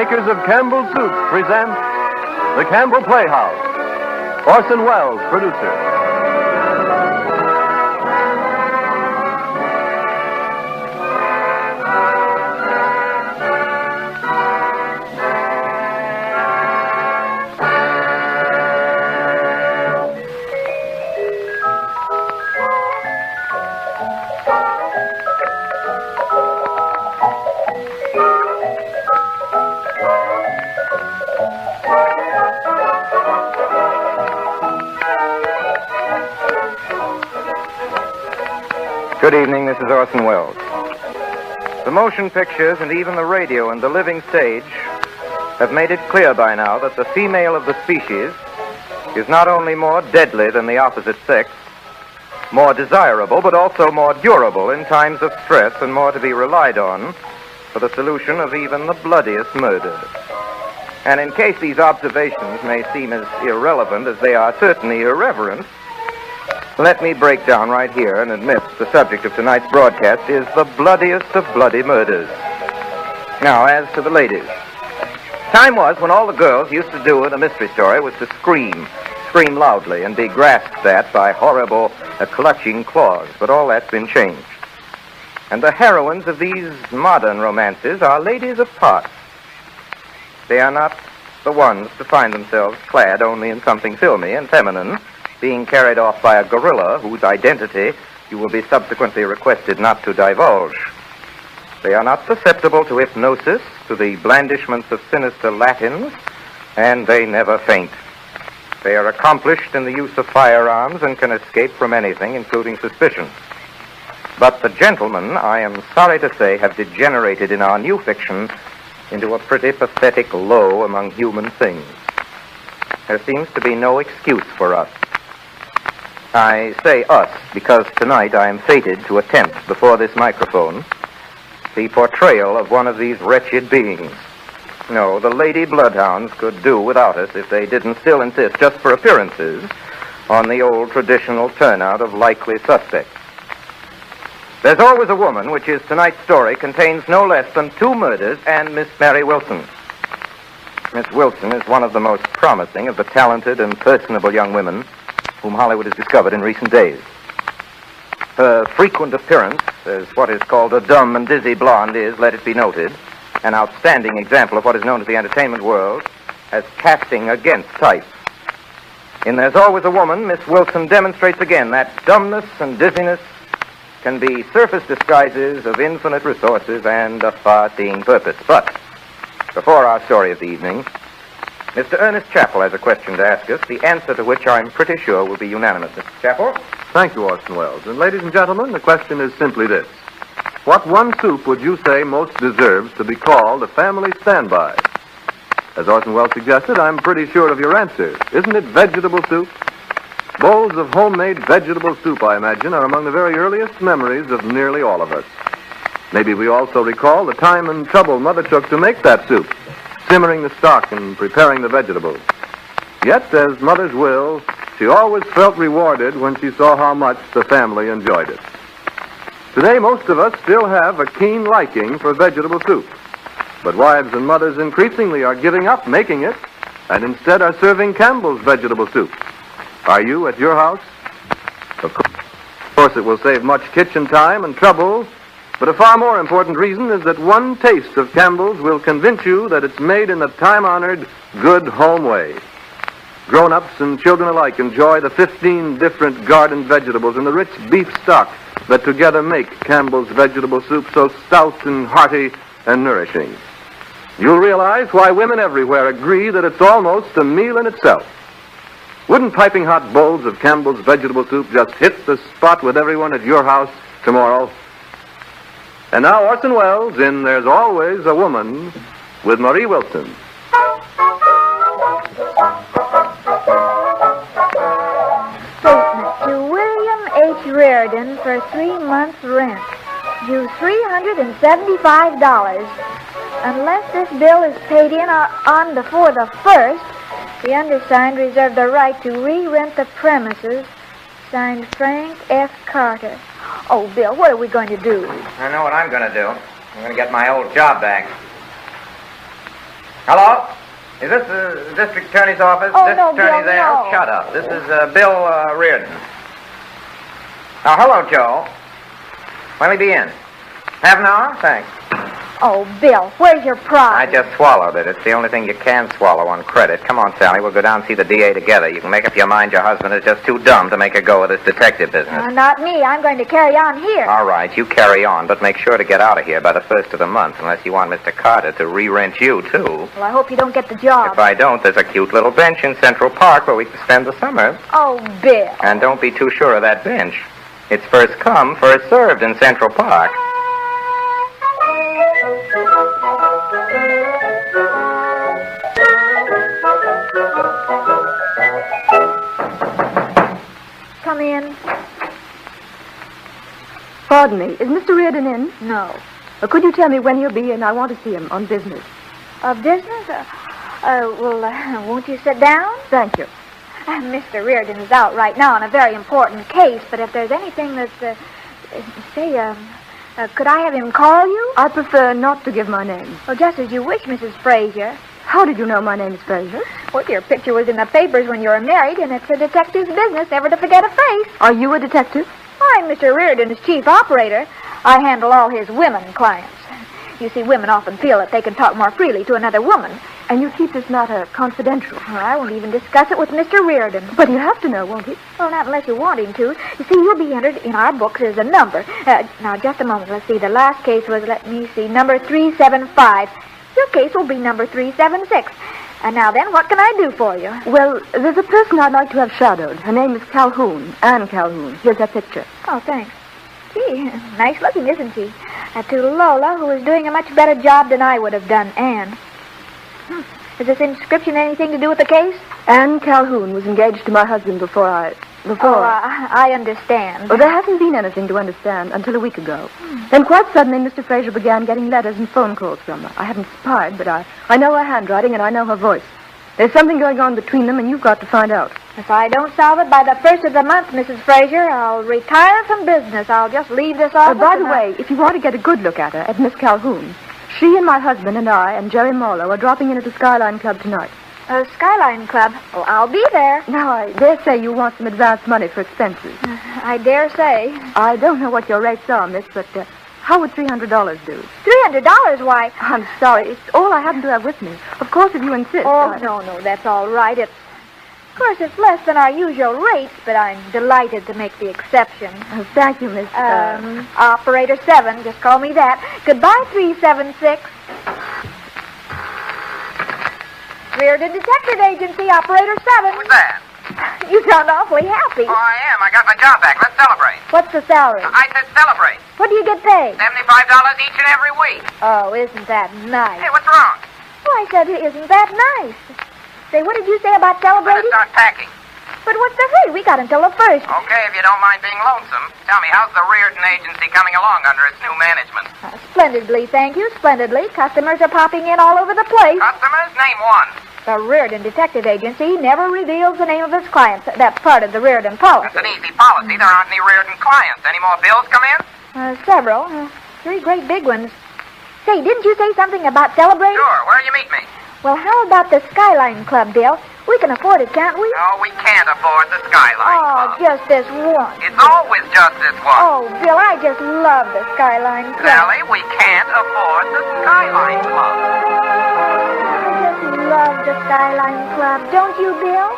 makers of Campbell Soup present the Campbell Playhouse. Orson Welles, producer. Good evening, this is Orson Welles. The motion pictures and even the radio and the living stage have made it clear by now that the female of the species is not only more deadly than the opposite sex, more desirable, but also more durable in times of stress and more to be relied on for the solution of even the bloodiest murders. And in case these observations may seem as irrelevant as they are certainly irreverent, let me break down right here and admit the subject of tonight's broadcast is the bloodiest of bloody murders. Now, as to the ladies. Time was when all the girls used to do in a mystery story was to scream loudly, and be grasped at by horrible, clutching claws. But all that's been changed. And the heroines of these modern romances are ladies of parts. They are not the ones to find themselves clad only in something filmy and feminine, being carried off by a gorilla whose identity you will be subsequently requested not to divulge. They are not susceptible to hypnosis, to the blandishments of sinister Latins, and they never faint. They are accomplished in the use of firearms and can escape from anything, including suspicion. But the gentlemen, I am sorry to say, have degenerated in our new fiction into a pretty pathetic low among human things. There seems to be no excuse for us. I say us because tonight I am fated to attempt before this microphone the portrayal of one of these wretched beings. No, the lady bloodhounds could do without us if they didn't still insist, just for appearances, on the old traditional turnout of likely suspects. There's Always a Woman, which is tonight's story, contains no less than 2 murders and Miss Mary Wilson. Miss Wilson is one of the most promising of the talented and personable young women whom Hollywood has discovered in recent days. Her frequent appearance as what is called a dumb and dizzy blonde is, let it be noted, an outstanding example of what is known as the entertainment world as casting against type. In There's Always a Woman, Miss Wilson demonstrates again that dumbness and dizziness can be surface disguises of infinite resources and a far-seeing purpose. But before our story of the evening, Mr. Ernest Chappell has a question to ask us, the answer to which I'm pretty sure will be unanimous. Mr. Chappell? Thank you, Orson Welles. And ladies and gentlemen, the question is simply this. What one soup would you say most deserves to be called a family standby? As Orson Welles suggested, I'm pretty sure of your answer. Isn't it vegetable soup? Bowls of homemade vegetable soup, I imagine, are among the very earliest memories of nearly all of us. Maybe we also recall the time and trouble Mother took to make that soup, simmering the stock and preparing the vegetables. Yet, as mothers will, she always felt rewarded when she saw how much the family enjoyed it. Today, most of us still have a keen liking for vegetable soup. But wives and mothers increasingly are giving up making it and instead are serving Campbell's vegetable soup. Are you at your house? Of course, it will save much kitchen time and trouble, but a far more important reason is that one taste of Campbell's will convince you that it's made in the time-honored, good home way. Grown-ups and children alike enjoy the 15 different garden vegetables and the rich beef stock that together make Campbell's vegetable soup so stout and hearty and nourishing. You'll realize why women everywhere agree that it's almost a meal in itself. Wouldn't piping hot bowls of Campbell's vegetable soup just hit the spot with everyone at your house tomorrow? And now Orson Welles in There's Always a Woman with Marie Wilson. Statement to William H. Reardon for 3 months' rent. Due $375. Unless this bill is paid in on before the 1st, the undersigned reserve the right to re-rent the premises. Signed, Frank F. Carter. Oh, Bill, what are we going to do? I know what I'm going to do. I'm going to get my old job back. Hello? Is this the district attorney's office? Oh, district no, attorney Bill, there? no. Shut up. This is Bill Reardon. Oh, hello, Joe. When'll he be in? Half an hour? Thanks. Oh, Bill, where's your pride? I just swallowed it. It's the only thing you can swallow on credit. Come on, Sally. We'll go down and see the DA together. You can make up your mind your husband is just too dumb to make a go of this detective business. Not me. I'm going to carry on here. All right, you carry on, but make sure to get out of here by the first of the month, unless you want Mr. Carter to re-rent you, too. Well, I hope you don't get the job. If I don't, there's a cute little bench in Central Park where we can spend the summer. Oh, Bill. And don't be too sure of that bench. It's first come, first served in Central Park. Come in. Pardon me, is Mr. Reardon in? No. Could you tell me when he'll be in? I want to see him on business. Business? Won't you sit down? Thank you. Mr. Reardon is out right now on a very important case, but if there's anything that's, could I have him call you? I prefer not to give my name. Oh, just as you wish, Mrs. Fraser. How did you know my name is Fraser? Well, your picture was in the papers when you were married, and it's a detective's business never to forget a face. Are you a detective? I'm Mr. Reardon's chief operator. I handle all his women clients. You see, women often feel that they can talk more freely to another woman. And you keep this matter confidential. Well, I won't even discuss it with Mr. Reardon. But he'll have to know, won't he? Well, not unless you want him to. You see, you'll be entered in our books as a number. Now, just a moment. Let's see. The last case was, number 375. Your case will be number 376. And now then, what can I do for you? Well, there's a person I'd like to have shadowed. Her name is Calhoun, Anne Calhoun. Here's her picture. Oh, thanks. Gee, nice looking, isn't she? To Lola, who is doing a much better job than I would have done, Anne. Has this inscription anything to do with the case? Anne Calhoun was engaged to my husband before I understand. Well, there hasn't been anything to understand until a week ago. Then quite suddenly, Mr. Fraser began getting letters and phone calls from her. I haven't spied, but I know her handwriting and I know her voice. There's something going on between them, and you've got to find out. If I don't solve it by the first of the month, Mrs. Fraser, I'll retire from business. I'll just leave this office. By the way, if you want to get a good look at her, at Miss Calhoun, she and my husband and I and Jerry Marlowe are dropping in at the Skyline Club tonight. Skyline Club? Oh, I'll be there. Now, I dare say you want some advance money for expenses. I dare say. I don't know what your rates are, miss, but how would $300 do? $300? Why? I'm sorry. It's all I happen to have with me. Of course, if you insist. Oh, no, that's all right. Of course, it's less than our usual rates, but I'm delighted to make the exception. Thank you, Miss... Operator 7, just call me that. Goodbye, 376. Reardon Detective Agency, Operator 7. Who's that? You sound awfully happy. Oh, I am. I got my job back. Let's celebrate. What's the salary? I said celebrate. What do you get paid? $75 each and every week. Oh, isn't that nice? Hey, what's wrong? Oh, I said, isn't that nice? Say, what did you say about celebrating? Let's start packing. But what's the hurry? We got until the 1st. Okay, if you don't mind being lonesome. Tell me, how's the Reardon Agency coming along under its new management? Splendidly, thank you, splendidly. Customers are popping in all over the place. Customers? Name one. The Reardon Detective Agency never reveals the name of its clients. That's part of the Reardon policy. That's an easy policy. There aren't any Reardon clients. Any more bills come in? Several. 3 great big ones. Say, didn't you say something about celebrating? Sure. Where'll you meet me? Well, how about the Skyline Club, Bill? We can afford it, can't we? No, we can't afford the Skyline Club. Just this one. It's always just this one. Oh, Bill, I just love the Skyline Club. Sally, we can't afford the Skyline Club. Love the Skyline Club. Don't you, Bill?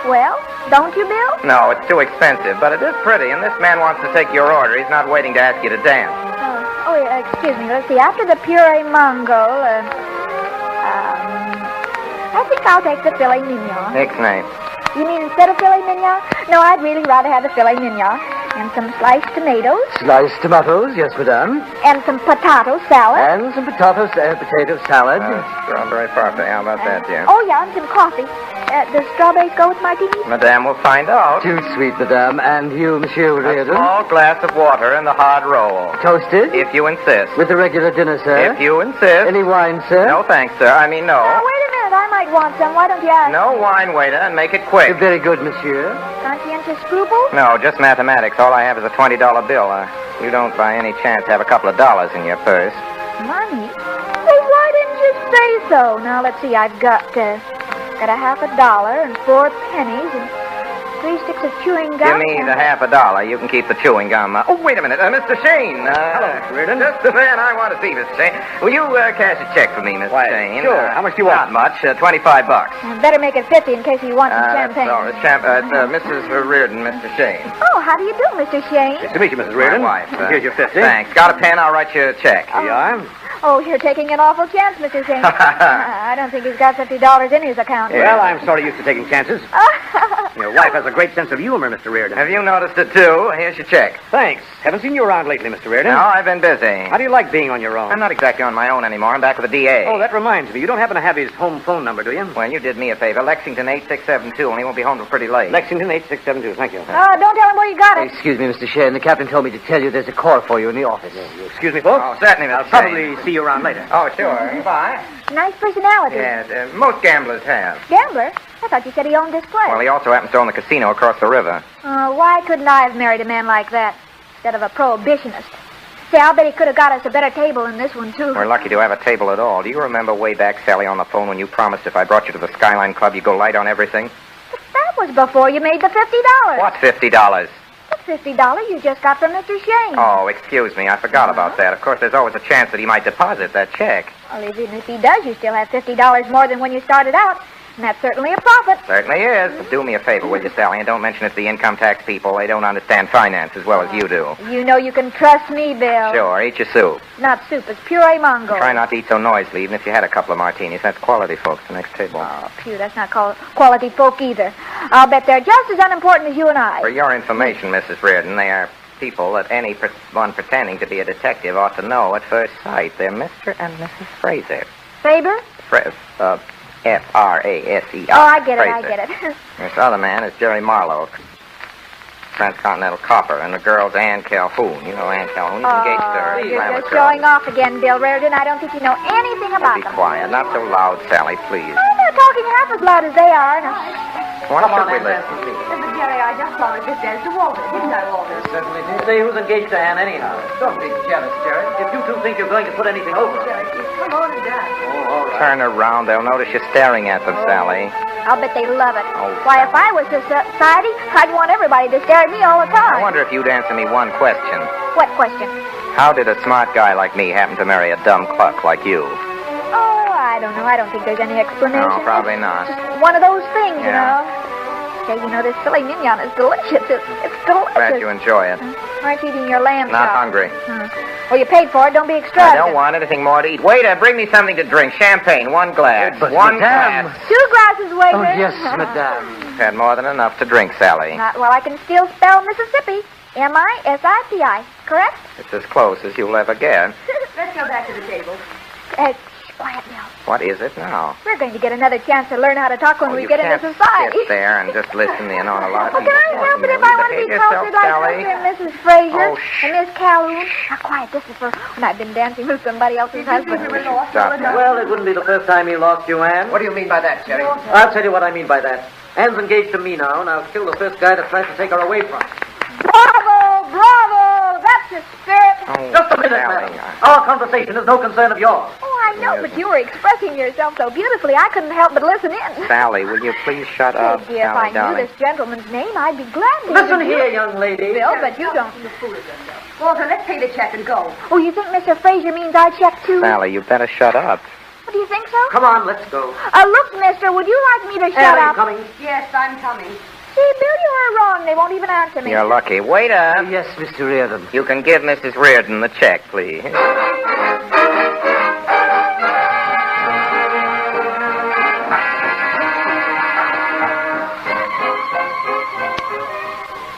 Well, don't you, Bill? No, it's too expensive, but it is pretty, and this man wants to take your order. He's not waiting to ask you to dance. Excuse me. Let's see. After the puree mango, I think I'll take the filet mignon. Ixnay. You mean instead of filet mignon? No, I'd really rather have the filet mignon. And some sliced tomatoes. Sliced tomatoes, yes, madame. And some potato salad. And some potato salad. Strawberry parfait. How about that, dear? Oh, yeah, and some coffee. Does strawberries go with martinis? Madame will find out. Too sweet, madame. And you, Monsieur A Reardon? small glass of water and the hard roll. Toasted? If you insist. With the regular dinner, sir? If you insist. Any wine, sir? No, thanks, sir. I mean, no. Now, wait a minute. I might want some. Why don't you ask? No wine, waiter, and make it quick. Very good, monsieur. Conscientious scruples? No, just mathematics. All I have is a $20 bill. You don't, by any chance, have a couple of dollars in your purse? Money? Well, why didn't you say so. Now, let's see. I've got a $50 and 4 pennies and 3 sticks of chewing gum. Give me the $50. You can keep the chewing gum. Oh, wait a minute. Mr. Shane. Hello, Mr. Reardon. Just the man I want to see, Mr. Shane. Will you cash a check for me, Mr. Why, Shane? sure. How much do you want? Not much. $25. Better make it 50 in case you want some champagne. Sorry, Mrs. Reardon, Mr. Shane. Oh, how do you do, Mr. Shane? Nice to meet you, Mrs. Reardon. My wife. Here's your 50. Thanks. Got a pen? I'll write you a check. Here you are. Oh, you're taking an awful chance, Mr. Shane. I don't think he's got $50 in his account. Well, I'm sort of used to taking chances. Your wife has a great sense of humor, Mr. Reardon. Have you noticed it, too? Here's your check. Thanks. Haven't seen you around lately, Mr. Reardon. No, I've been busy. How do you like being on your own? I'm not exactly on my own anymore. I'm back with the DA. Oh, that reminds me. You don't happen to have his home phone number, do you? Well, you did me a favor. Lexington 8672, and he won't be home till pretty late. Lexington 8672. Thank you. Don't tell him where you got it. Excuse me, Mr. Shane. The captain told me to tell you there's a call for you in the office. Excuse me, folks. Oh, certainly, Mr. I'll probably see you around later. Oh, sure. Bye. Nice personality. Yes, most gamblers have. Gambler? I thought you said he owned this place. Well, he also happens to own the casino across the river. Why couldn't I have married a man like that instead of a prohibitionist? Say, I'll bet he could have got us a better table than this one, too. We're lucky to have a table at all. Do you remember way back, Sally, on the phone when you promised if I brought you to the Skyline Club, you'd go light on everything? But that was before you made the $50. What $50? The $50 you just got from Mr. Shane. Oh, excuse me. I forgot about that. Of course, there's always a chance that he might deposit that check. Well, even if he does, you still have $50 more than when you started out. And that's certainly a profit. Certainly is. But do me a favor, will you, Sally, and don't mention it to the income tax people. They don't understand finance as well as you do. You know you can trust me, Bill. Sure, eat your soup. It's not soup, it's puree mango. Try not to eat so noisily, even if you had a couple of martinis. That's quality, folks, the next table. Oh, phew, that's not quality folk either. I'll bet they're just as unimportant as you and I. For your information, Mrs. Reardon, they are people that anyone pretending to be a detective ought to know at first sight. They're Mr. and Mrs. Fraser. Faber? F-R-A-S-E-R. Oh, I get it, Fraser. I get it. This other man is Jerry Marlowe, Transcontinental Copper, and the girl's Ann Calhoun. You know Ann Calhoun. He's engaged to her. You're glamour just girl. showing off again, Bill Reardon. I don't think you know anything about Be them. quiet. Not so loud, Sally, please. I'm not talking half as loud as they are. Now, Why should we listen? Mr. Jerry, I just followed this as to Walter, didn't I, Walter? Certainly did. Say who's engaged to Ann anyhow. Don't be jealous, Jerry. If you two think you're going to put anything over. Come on, Dad. Oh, all right. Turn around. They'll notice you're staring at them, Sally. I'll bet they love it. Oh, Why, if I was this society, I'd want everybody to stare at me all the time. I wonder if you'd answer me one question. What question? How did a smart guy like me happen to marry a dumb cluck like you? Oh, I don't know. I don't think there's any explanation. No, probably not. It's just one of those things, you Yeah. know. Say, you know, this filet mignon is delicious. It's delicious. Glad you enjoy it. Aren't you eating your lamb Not chop? hungry. Well, you paid for it. Don't be I extravagant. don't want anything more to eat. Waiter, bring me something to drink. Champagne, one glass. But one madame. glass. 2 glasses, waiter. Oh, yes, madame. You've had more than enough to drink, Sally. Well, I can still spell Mississippi. M-I-S-I-P-I. Correct? It's as close as you'll ever get. Let's go back to the table. Quiet now. What is it now? We're going to get another chance to learn how to talk when we you get can't into society. sit there and just listen in on a lot. Well, can I help it if I want to be Behave closer yourself, like Sally. Mr. and Mrs. Fraser Oh, shh. and Miss Calhoun? Now, quiet. This is for when I've been dancing with somebody else's husband. Stop that. Well, it wouldn't be the first time he lost you, Ann. What do you mean by that, Jerry? I'll tell you what I mean by that. Ann's engaged to me now, and I'll kill the first guy that tries to take her away from me. Bravo! Bravo! That's the spirit. Oh, Just a minute, Sally. madam. Our conversation is no concern of yours. Oh, I know, but you were expressing yourself so beautifully, I couldn't help but listen in. Sally, will you please shut Oh, up, dear, if Sally, I darling? knew this gentleman's name, I'd be glad to. Listen interview here, him. young lady. Bill, but you don't. Walter, let's pay the check and go. Oh, you think Mr. Fraser means I check too? Sally, you better shut up. Do you think so? Come on, let's go. Look, mister, would you like me to shut Ann, are you up? coming? Yes, I'm coming. See, Bill, you were wrong. They won't even answer me. You're lucky. Waiter, Yes, Mr. Reardon. you can give Mrs. Reardon the check, please.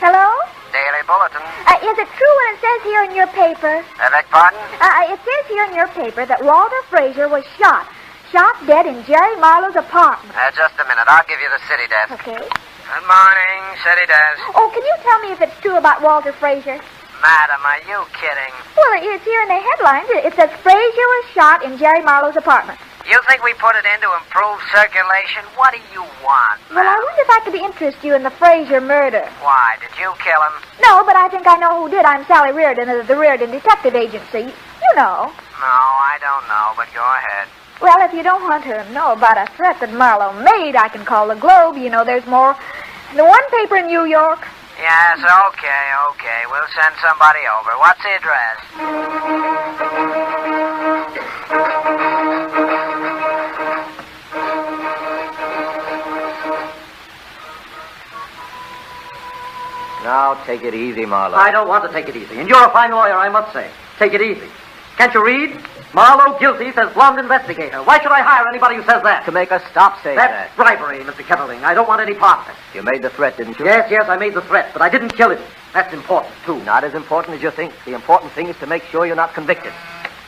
Hello? Daily Bulletin. Is it true what it says here in your paper? I beg pardon? It says here in your paper that Walter Fraser was shot. Shot dead in Jerry Marlowe's apartment. Just a minute. I'll give you the city desk. Okay. Good morning, city desk. Oh, can you tell me if it's true about Walter Fraser? Madam, are you kidding? Well, it's here in the headlines. It says Fraser was shot in Jerry Marlowe's apartment. You think we put it in to improve circulation? What do you want? Well, I wonder if I could interest you in the Fraser murder. Why, did you kill him? No, but I think I know who did. I'm Sally Reardon of the Reardon Detective Agency. You know. No, I don't know, but go ahead. Well, if you don't want to know about a threat that Marlowe made, I can call the Globe. You know, there's more than one paper in New York. Yes, okay. We'll send somebody over. What's the address? Now, take it easy, Marlowe. I don't want to take it easy. And you're a fine lawyer, I must say. Take it easy. Can't you read? Marlowe guilty, says blonde investigator. Why should I hire anybody who says that? To make us stop saying That's that. bribery, Mr. Kettling. I don't want any part of it. You made the threat, didn't you? Yes, I made the threat, but I didn't kill him. That's important, too. Not as important as you think. The important thing is to make sure you're not convicted.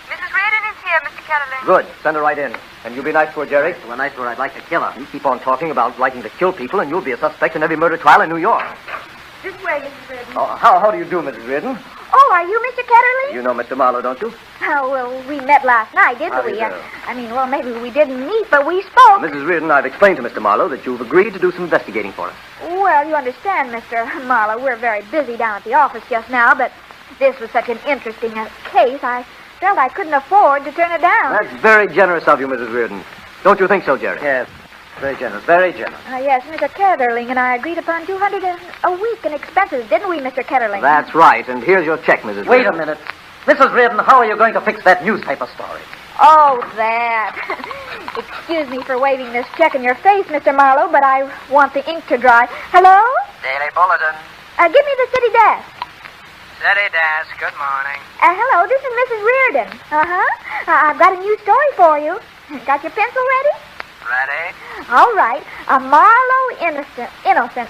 Mrs. Reardon is here, Mr. Kettling. Good. Send her right in. And you be nice to her, Jerry. To a nice where I'd like to kill her. You keep on talking about liking to kill people, and you'll be a suspect in every murder trial in New York. This way, Mrs. Reardon. Oh, how do you do, Mrs. Reardon? Oh, are you Mr. Ketterling? You know Mr. Marlowe, don't you? Oh, well, we met last night, didn't How do we? you do? Well, maybe we didn't meet, but we spoke. Mrs. Reardon, I've explained to Mr. Marlowe that you've agreed to do some investigating for us. Well, you understand, Mr. Marlowe, we're very busy down at the office just now, but this was such an interesting case, I felt I couldn't afford to turn it down. That's very generous of you, Mrs. Reardon. Don't you think so, Jerry? Yes, very generous, very generous. Yes, Mr. Ketterling and I agreed upon $200 a week in expenses, didn't we, Mr. Ketterling? That's right, and here's your check, Mrs. Wait a Reardon. minute. Mrs. Reardon, how are you going to fix that newspaper story? Oh, that. Excuse me for waving this check in your face, Mr. Marlowe, but I want the ink to dry. Hello? Daily Bulletin. Give me the city desk. City desk. Good morning. Hello, this is Mrs. Reardon. Uh-huh. I've got a new story for you. Got your pencil ready? Ready? All right. A Marlowe innocent,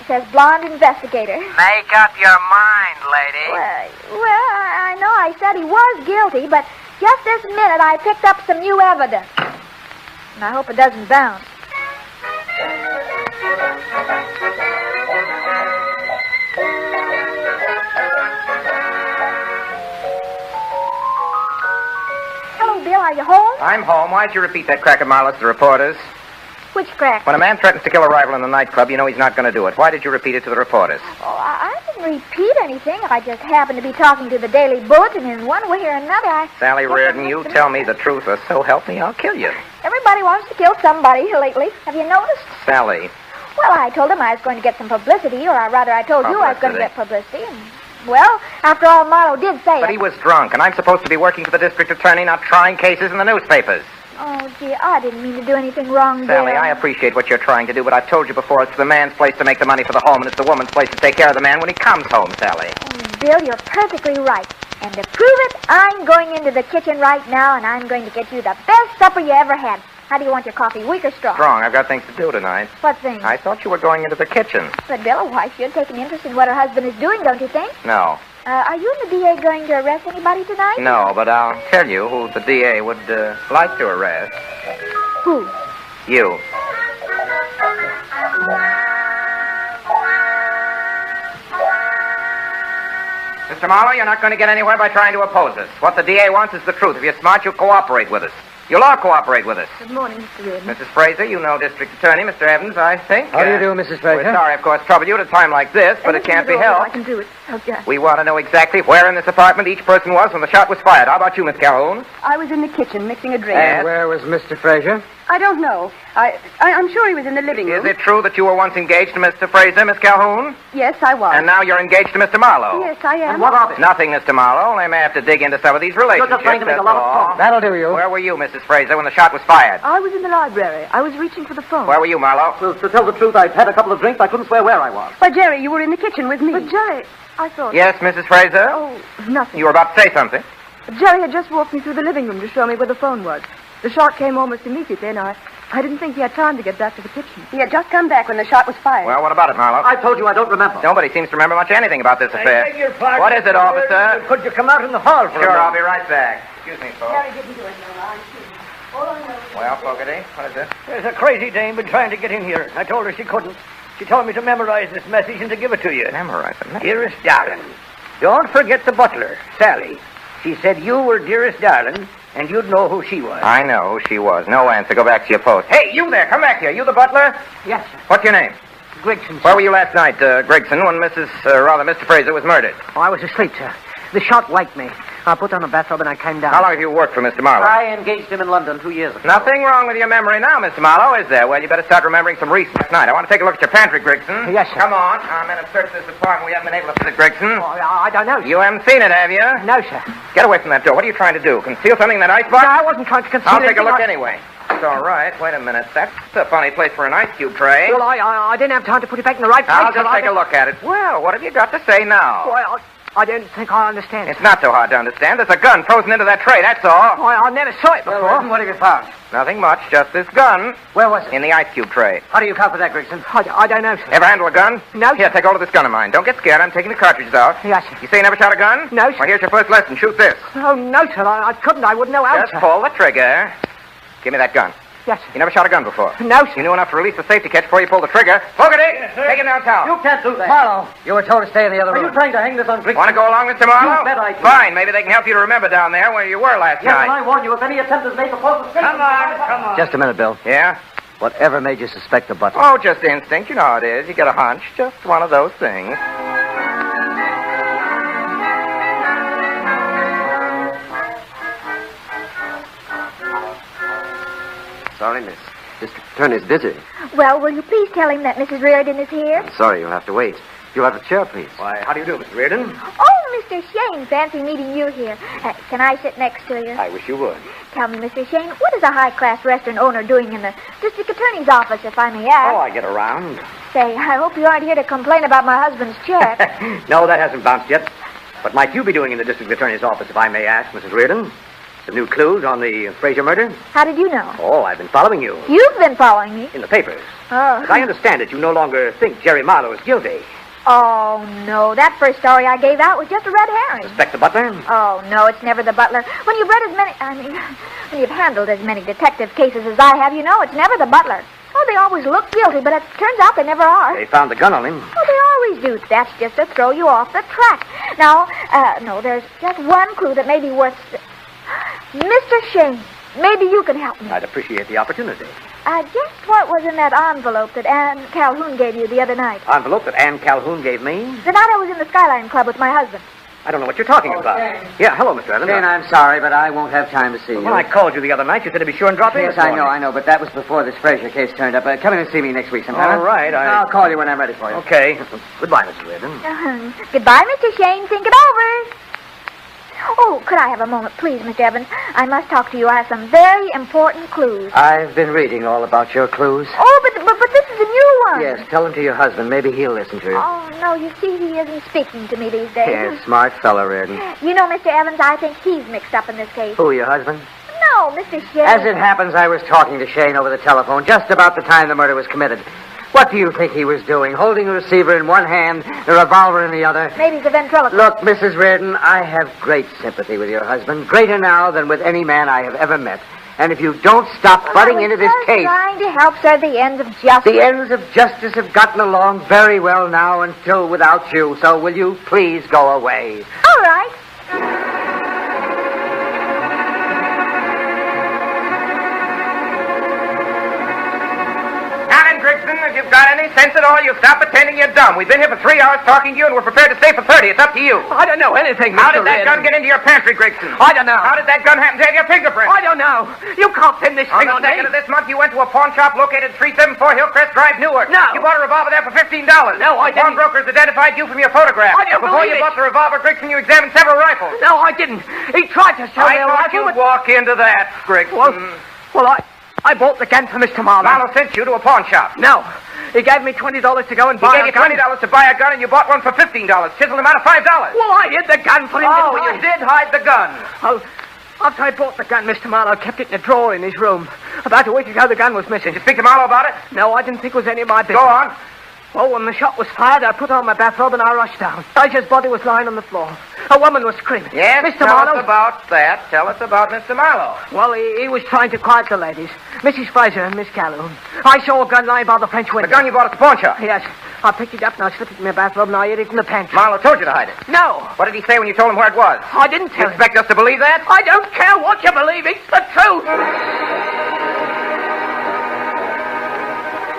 says blonde investigator. Make up your mind, lady. Well, I know I said he was guilty, but just this minute I picked up some new evidence. And I hope it doesn't bounce. Hello, Bill. Are you home? I'm home. Why'd you repeat that crack of Marlowe to the reporters? Which crack? When a man threatens to kill a rival in the nightclub, you know he's not going to do it. Why did you repeat it to the reporters? Oh, I didn't repeat anything. I just happened to be talking to the Daily Bulletin in one way or another. Sally Reardon, you tell me the truth, or so help me, I'll kill you. Everybody wants to kill somebody lately. Have you noticed? Sally. Well, I told him I was going to get some publicity, or rather I told you I was going to get publicity. And, well, after all, Marlowe did say But it. he was drunk, and I'm supposed to be working for the district attorney, not trying cases in the newspapers. Oh, gee, I didn't mean to do anything wrong, Sally, Bill. I appreciate what you're trying to do, but I've told you before, it's the man's place to make the money for the home, and it's the woman's place to take care of the man when he comes home, Sally. Oh, Bill, you're perfectly right. And to prove it, I'm going into the kitchen right now, and I'm going to get you the best supper you ever had. How do you want your coffee, weak or strong? Strong, I've got things to do tonight. What thing? I thought you were going into the kitchen. But, Bill, a wife should take an interest in what her husband is doing, don't you think? No. Are you and the DA going to arrest anybody tonight? No, but I'll tell you who the DA would like to arrest. Who? You. Mr. Marlowe, you're not going to get anywhere by trying to oppose us. What the DA wants is the truth. If you're smart, you'll cooperate with us. You'll all cooperate with us. Good morning, Mr. Reardon. Mrs. Fraser, you know District Attorney, Mr. Evans, I think. How do you do, Mrs. Fraser? We're sorry, of course, to trouble you at a time like this, but it can't be I helped. can do it. Oh, Jack. We want to know exactly where in this apartment each person was when the shot was fired. How about you, Miss Calhoun? I was in the kitchen mixing a drink. Yes. Where was Mr. Fraser? I don't know. I'm sure he was in the living room. Is it true that you were once engaged to Mr. Fraser, Miss Calhoun? Yes, I was. And now you're engaged to Mr. Marlowe? Yes, I am. And what of it? Nothing, Mr. Marlowe. They may have to dig into some of these relationships. You're just trying to make a that's lot of all. talk. That'll do you. Where were you, Mrs. Fraser, when the shot was fired? I was in the library. I was reaching for the phone. Where were you, Marlowe? Well, to tell the truth, I'd had a couple of drinks. I couldn't swear where I was. Why, Jerry, you were in the kitchen with me. But, Jerry, I thought... Yes, Mrs. Fraser? Oh, nothing. You were about to say something. Jerry had just walked me through the living room to show me where the phone was. The shot came almost immediately, and I didn't think he had time to get back to the kitchen. He had just come back when the shot was fired. Well, what about it, Marlowe? I told you I don't remember. Nobody seems to remember much anything about this affair. beg your pardon. What is it, officer? Could you come out in the hall for Sure, a I'll moment? be right back. Excuse me, folks. Jerry didn't do it, no, I'm Well, Fogarty, what is it? There's a crazy dame been trying to get in here. I told her she couldn't. She told me to memorize this message and to give it to you. Memorize it. Dearest darling, don't forget the butler, Sally. She said you were dearest darling, and you'd know who she was. I know who she was. No answer. Go back to your post. Hey, you there. Come back here. You the butler? Yes, sir. What's your name? Gregson. Where were you last night, Gregson, when Mr. Fraser was murdered? Oh, I was asleep, sir. The shot waked me. I put on a bathrobe and I came down. How long have you worked for Mr. Marlowe? I engaged him in London 2 years ago. Nothing wrong with your memory now, Mr. Marlowe, is there? Well, you better start remembering some recent night. I want to take a look at your pantry, Grigson. Yes, sir. Come on. I'm in and search this apartment. We haven't been able to visit Grigson. Oh, I don't know, sir. You haven't seen it, have you? No, sir. Get away from that door. What are you trying to do? Conceal something in that icebox? No, I wasn't trying to conceal I'll take a anything. look anyway. It's all right. Wait a minute. That's a funny place for an ice cube tray. Well, I didn't have time to put it back in the right place. I'll just take a look at it. Well, what have you got to say now? Well, I don't think I understand. It's not so hard to understand. There's a gun frozen into that tray, that's all. I never saw it before. Well, what have you found? Nothing much, just this gun Where was it? in the ice cube tray. How do you account for that, Grigson? I don't know, sir. Ever handle a gun? No, sir. Here, take hold of this gun of mine. Don't get scared. I'm taking the cartridges out. Yes, sir. You say you never shot a gun? No, sir. Well, here's your first lesson. Shoot this. Oh, no, sir. I couldn't. I wouldn't know how, Just sir. pull the trigger. Give me that gun. Yes, sir. You never shot a gun before. No, sir. You knew enough to release the safety catch before you pulled the trigger. Fogarty, take him downtown. You can't do that. Marlowe. You were told to stay in the other room. Are you trying to hang this on Grigson? Want to go along, Mr. Marlowe? You bet I do. Fine. Maybe they can help you to remember down there where you were last Yes, and night. I warn you, if any attempt is made to false suspicion... Come on. Just a minute, Bill. Yeah? Whatever made you suspect the butler? Oh, just instinct. You know how it is. You get a hunch. Just one of those things. Sorry, miss. Mr. Turner's busy. Well, will you please tell him that Mrs. Reardon is here? I'm sorry, you'll have to wait. You'll have a chair, please. Why, how do you do, Mr. Reardon? Oh, Mr. Shane, fancy meeting you here. Can I sit next to you? I wish you would. Tell me, Mr. Shane, what is a high-class restaurant owner doing in the district attorney's office, if I may ask? Oh, I get around. Say, I hope you aren't here to complain about my husband's check. No, that hasn't bounced yet. What might you be doing in the district attorney's office, if I may ask, Mrs. Reardon? Some new clues on the Fraser murder? How did you know? Oh, I've been following you. You've been following me. In the papers. Oh. As I understand it, you no longer think Jerry Marlowe is guilty. Oh, no. That first story I gave out was just a red herring. Suspect the butler? Oh, no, it's never the butler. When you've when you've handled as many detective cases as I have, you know it's never the butler. Oh, they always look guilty, but it turns out they never are. They found the gun on him. Oh, they always do. That's just to throw you off the track. Now, no, there's just one clue that may be worth... Mr. Shane, maybe you can help me. I'd appreciate the opportunity. Just what was in that envelope that Anne Calhoun gave you the other night? Envelope that Anne Calhoun gave me? The night I was in the Skyline Club with my husband. I don't know what you're talking about. Jane. Yeah, hello, Mr. Evans. Jane, I'm sorry, but I won't have time to see you. When I called you the other night, you said to be sure and drop in. Yes, this I morning. know, but that was before this Fraser case turned up. Come in and see me next week sometime. All right, I'll call you when I'm ready for you. Okay. Goodbye, Mr. Reardon. Goodbye, Mr. Shane. Think it over. Oh, could I have a moment, please, Mr. Evans? I must talk to you. I have some very important clues. I've been reading all about your clues. Oh, but this is a new one. Yes, tell them to your husband. Maybe he'll listen to you. Oh, no, you see, he isn't speaking to me these days. Yes, smart fella, Reardon. You know, Mr. Evans, I think he's mixed up in this case. Who, your husband? No, Mr. Shane. As it happens, I was talking to Shane over the telephone just about the time the murder was committed. What do you think he was doing? Holding the receiver in one hand, the revolver in the other? Maybe he's a ventriloquist. Look, Mrs. Reardon, I have great sympathy with your husband. Greater now than with any man I have ever met. And if you don't stop butting into this case... trying to help serve the ends of justice. The ends of justice have gotten along very well now until without you. So will you please go away? All right. Grigson, if you've got any sense at all, you stop pretending you're dumb. We've been here for 3 hours talking to you, and we're prepared to stay for 30. It's up to you. I don't know anything, Mr. How did that Reardon. gun get into your pantry, Grigson? I don't know. How did that gun happen to have your fingerprint? I don't know. You can't pin this On thing the on me. 2nd of this month, you went to a pawn shop located at 374 Hillcrest Drive, Newark. No. You bought a revolver there for $15. No, I didn't. Pawnbrokers identified you from your photograph. I don't Before believe you it. bought the revolver, Grigson, you examined several rifles. No, I didn't. He tried to sell me I a thought rifle, you'd but... walk into that, Grigson. Well, I bought the gun for Mr. Marlowe. Marlowe sent you to a pawn shop. No. He gave me $20 to go and He buy gave a you gun. $20 to buy a gun, and you bought one for $15. Chiseled him out of $5. Well, I hid the gun for him. Oh, didn't I? you did hide the gun. Oh, after I bought the gun, Mr. Marlowe kept it in a drawer in his room. About a week ago, the gun was missing. Did you speak to Marlowe about it? No, I didn't think it was any of my business. Go on. Well, when the shot was fired, I put on my bathrobe and I rushed down. Fraser's body was lying on the floor. A woman was screaming. Yes, Mr. tell Marlowe. us about that. Tell us about Mr. Marlowe. Well, he was trying to quiet the ladies. Mrs. Fraser and Miss Calhoun. I saw a gun lying by the French window. The gun you bought at the pawn shop. Yes. I picked it up and I slipped it in my bathrobe and I hid it in the pantry. Marlowe told you to hide it. No. What did he say when you told him where it was? I didn't You tell him. expect us to believe that? I don't care what you believe. It's the truth.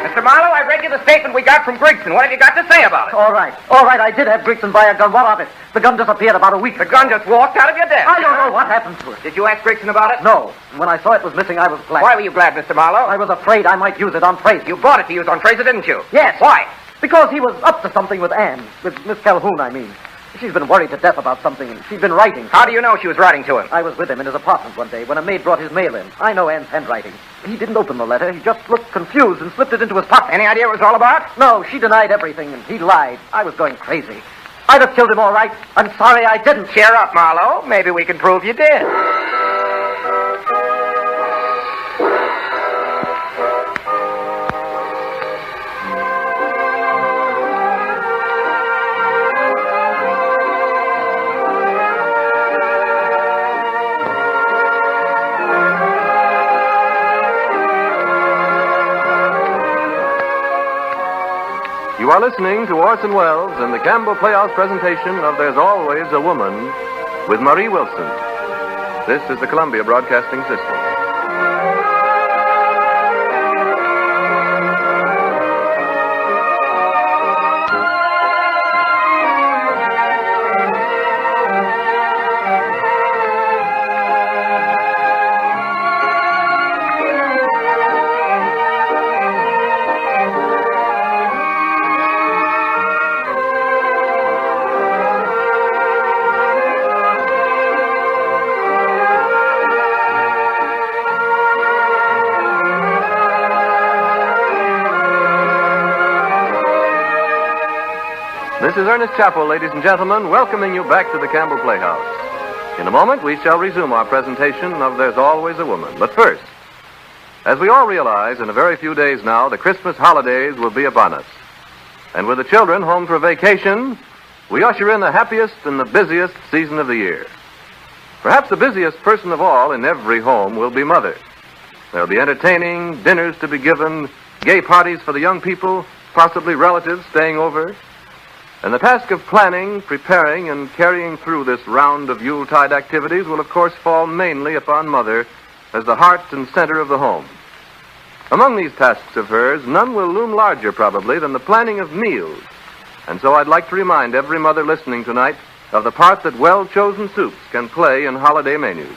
Mr. Marlowe, I read you the statement we got from Grigson. What have you got to say about it? All right. I did have Grigson buy a gun. What of it? The gun disappeared about a week The ago. gun just walked out of your desk. I don't know what happened to it. Did you ask Grigson about it? No. And when I saw it was missing, I was glad. Why were you glad, Mr. Marlowe? I was afraid I might use it on Fraser. You bought it to use on Fraser, didn't you? Yes. Why? Because he was up to something with Anne. With Miss Calhoun, I mean. She's been worried to death about something, and she's been writing. How do you know she was writing to him? I was with him in his apartment one day when a maid brought his mail in. I know Anne's handwriting. He didn't open the letter. He just looked confused and slipped it into his pocket. Any idea what it was all about? No, she denied everything, and he lied. I was going crazy. I'd have killed him all right. I'm sorry I didn't. Cheer up, Marlowe. Maybe we can prove you did. You are listening to Orson Welles and the Campbell Playhouse presentation of There's Always a Woman with Marie Wilson. This is the Columbia Broadcasting System. This is Ernest Chappell, ladies and gentlemen, welcoming you back to the Campbell Playhouse. In a moment, we shall resume our presentation of There's Always a Woman. But first, as we all realize, in a very few days now, the Christmas holidays will be upon us. And with the children home for vacation, we usher in the happiest and the busiest season of the year. Perhaps the busiest person of all in every home will be Mother. There'll be entertaining, dinners to be given, gay parties for the young people, possibly relatives staying over. And the task of planning, preparing, and carrying through this round of Yuletide activities will, of course, fall mainly upon Mother as the heart and center of the home. Among these tasks of hers, none will loom larger, probably, than the planning of meals. And so I'd like to remind every mother listening tonight of the part that well-chosen soups can play in holiday menus.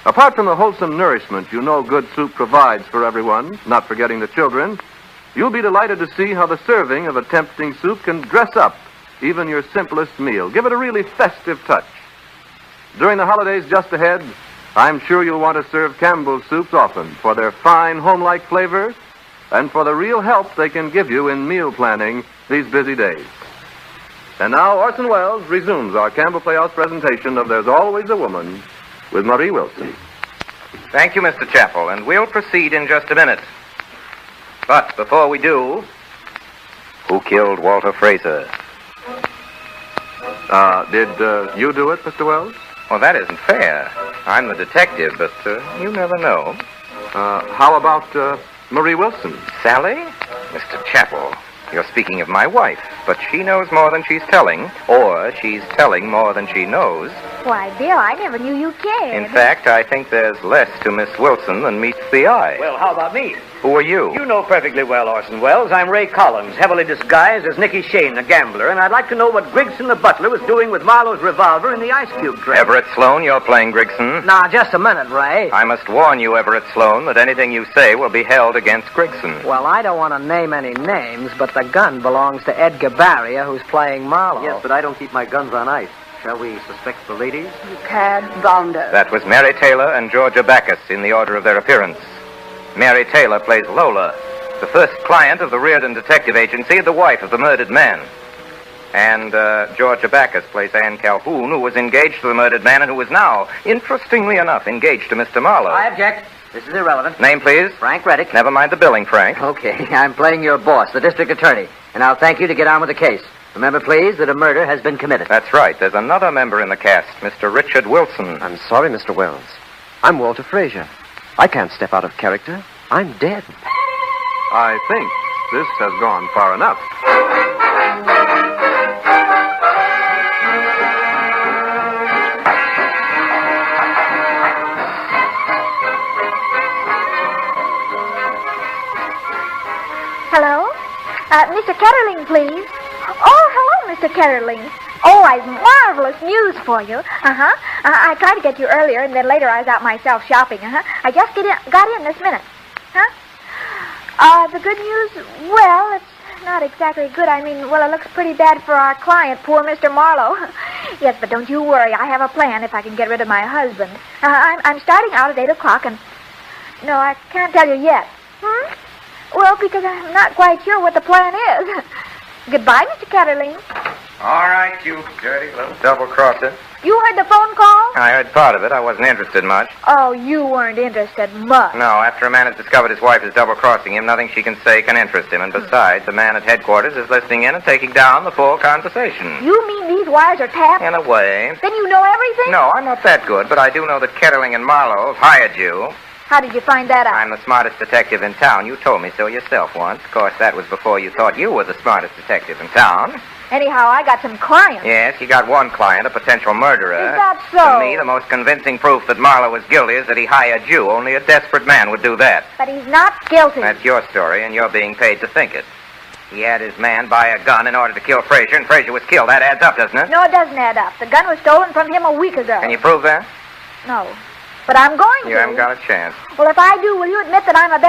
Apart from the wholesome nourishment you know good soup provides for everyone, not forgetting the children, you'll be delighted to see how the serving of a tempting soup can dress up even your simplest meal. Give it a really festive touch. During the holidays just ahead, I'm sure you'll want to serve Campbell's soups often for their fine, home-like flavor and for the real help they can give you in meal planning these busy days. And now Orson Welles resumes our Campbell Playhouse presentation of There's Always a Woman with Marie Wilson. Thank you, Mr. Chappell, and we'll proceed in just a minute. But before we do, who killed Walter Fraser? Did you do it, Mr. Welles? Well, that isn't fair. I'm the detective, but you never know. How about Marie Wilson? Sally? Mr. Chappell, you're speaking of my wife, but she knows more than she's telling, or she's telling more than she knows. Why, Bill, I never knew you cared. In fact, I think there's less to Miss Wilson than meets the eye. Well, how about me? Who are you? You know perfectly well, Orson Welles. I'm Ray Collins, heavily disguised as Nicky Shane, a gambler, and I'd like to know what Grigson the butler was doing with Marlowe's revolver in the ice cube tray. Everett Sloan, you're playing Grigson. Now, just a minute, Ray. I must warn you, Everett Sloan, that anything you say will be held against Grigson. Well, I don't want to name any names, but the gun belongs to Edgar Barrier, who's playing Marlowe. Yes, but I don't keep my guns on ice. Shall we suspect the ladies? You can't bounder. That was Mary Taylor and Georgia Backus in the order of their appearance. Mary Taylor plays Lola, the first client of the Reardon Detective Agency, the wife of the murdered man. And Georgia Backus plays Anne Calhoun, who was engaged to the murdered man and who is now, interestingly enough, engaged to Mr. Marlowe. I object. This is irrelevant. Name, please? Frank Reddick. Never mind the billing, Frank. Okay, I'm playing your boss, the district attorney, and I'll thank you to get on with the case. Remember, please, that a murder has been committed. That's right. There's another member in the cast, Mr. Richard Wilson. I'm sorry, Mr. Welles. I'm Walter Fraser. I can't step out of character. I'm dead. I think this has gone far enough. Mr. Ketterling, please. Oh, hello, Mr. Ketterling. Oh, I've marvelous news for you. I tried to get you earlier, and then later I was out myself shopping. I just got in this minute. The good news, well, it's not exactly good. I mean, well, it looks pretty bad for our client, poor Mr. Marlowe. Yes, but don't you worry. I have a plan if I can get rid of my husband. I'm starting out at 8 o'clock, and... No, I can't tell you yet. Well, because I'm not quite sure what the plan is. Goodbye, Mr. Ketterling. All right, you dirty little double-crosser. You heard the phone call? I heard part of it. I wasn't interested much. Oh, you weren't interested much. No, after a man has discovered his wife is double-crossing him, nothing she can say can interest him. And besides, the man at headquarters is listening in and taking down the full conversation. You mean these wires are tapped? In a way. Then you know everything? No, I'm not that good, but I do know that Ketterling and Marlowe have hired you. How did you find that out? I'm the smartest detective in town. You told me so yourself once. Of course, that was before you thought you were the smartest detective in town. Anyhow, I got some clients. Yes, you got one client, a potential murderer. Is that so? To me, the most convincing proof that Marlowe was guilty is that he hired you. Only a desperate man would do that. But he's not guilty. That's your story, and you're being paid to think it. He had his man buy a gun in order to kill Frazier, and Frazier was killed. That adds up, doesn't it? No, it doesn't add up. The gun was stolen from him a week ago. Can you prove that? No. But I'm going to. You haven't got a chance. Well, if I do, will you admit that I'm a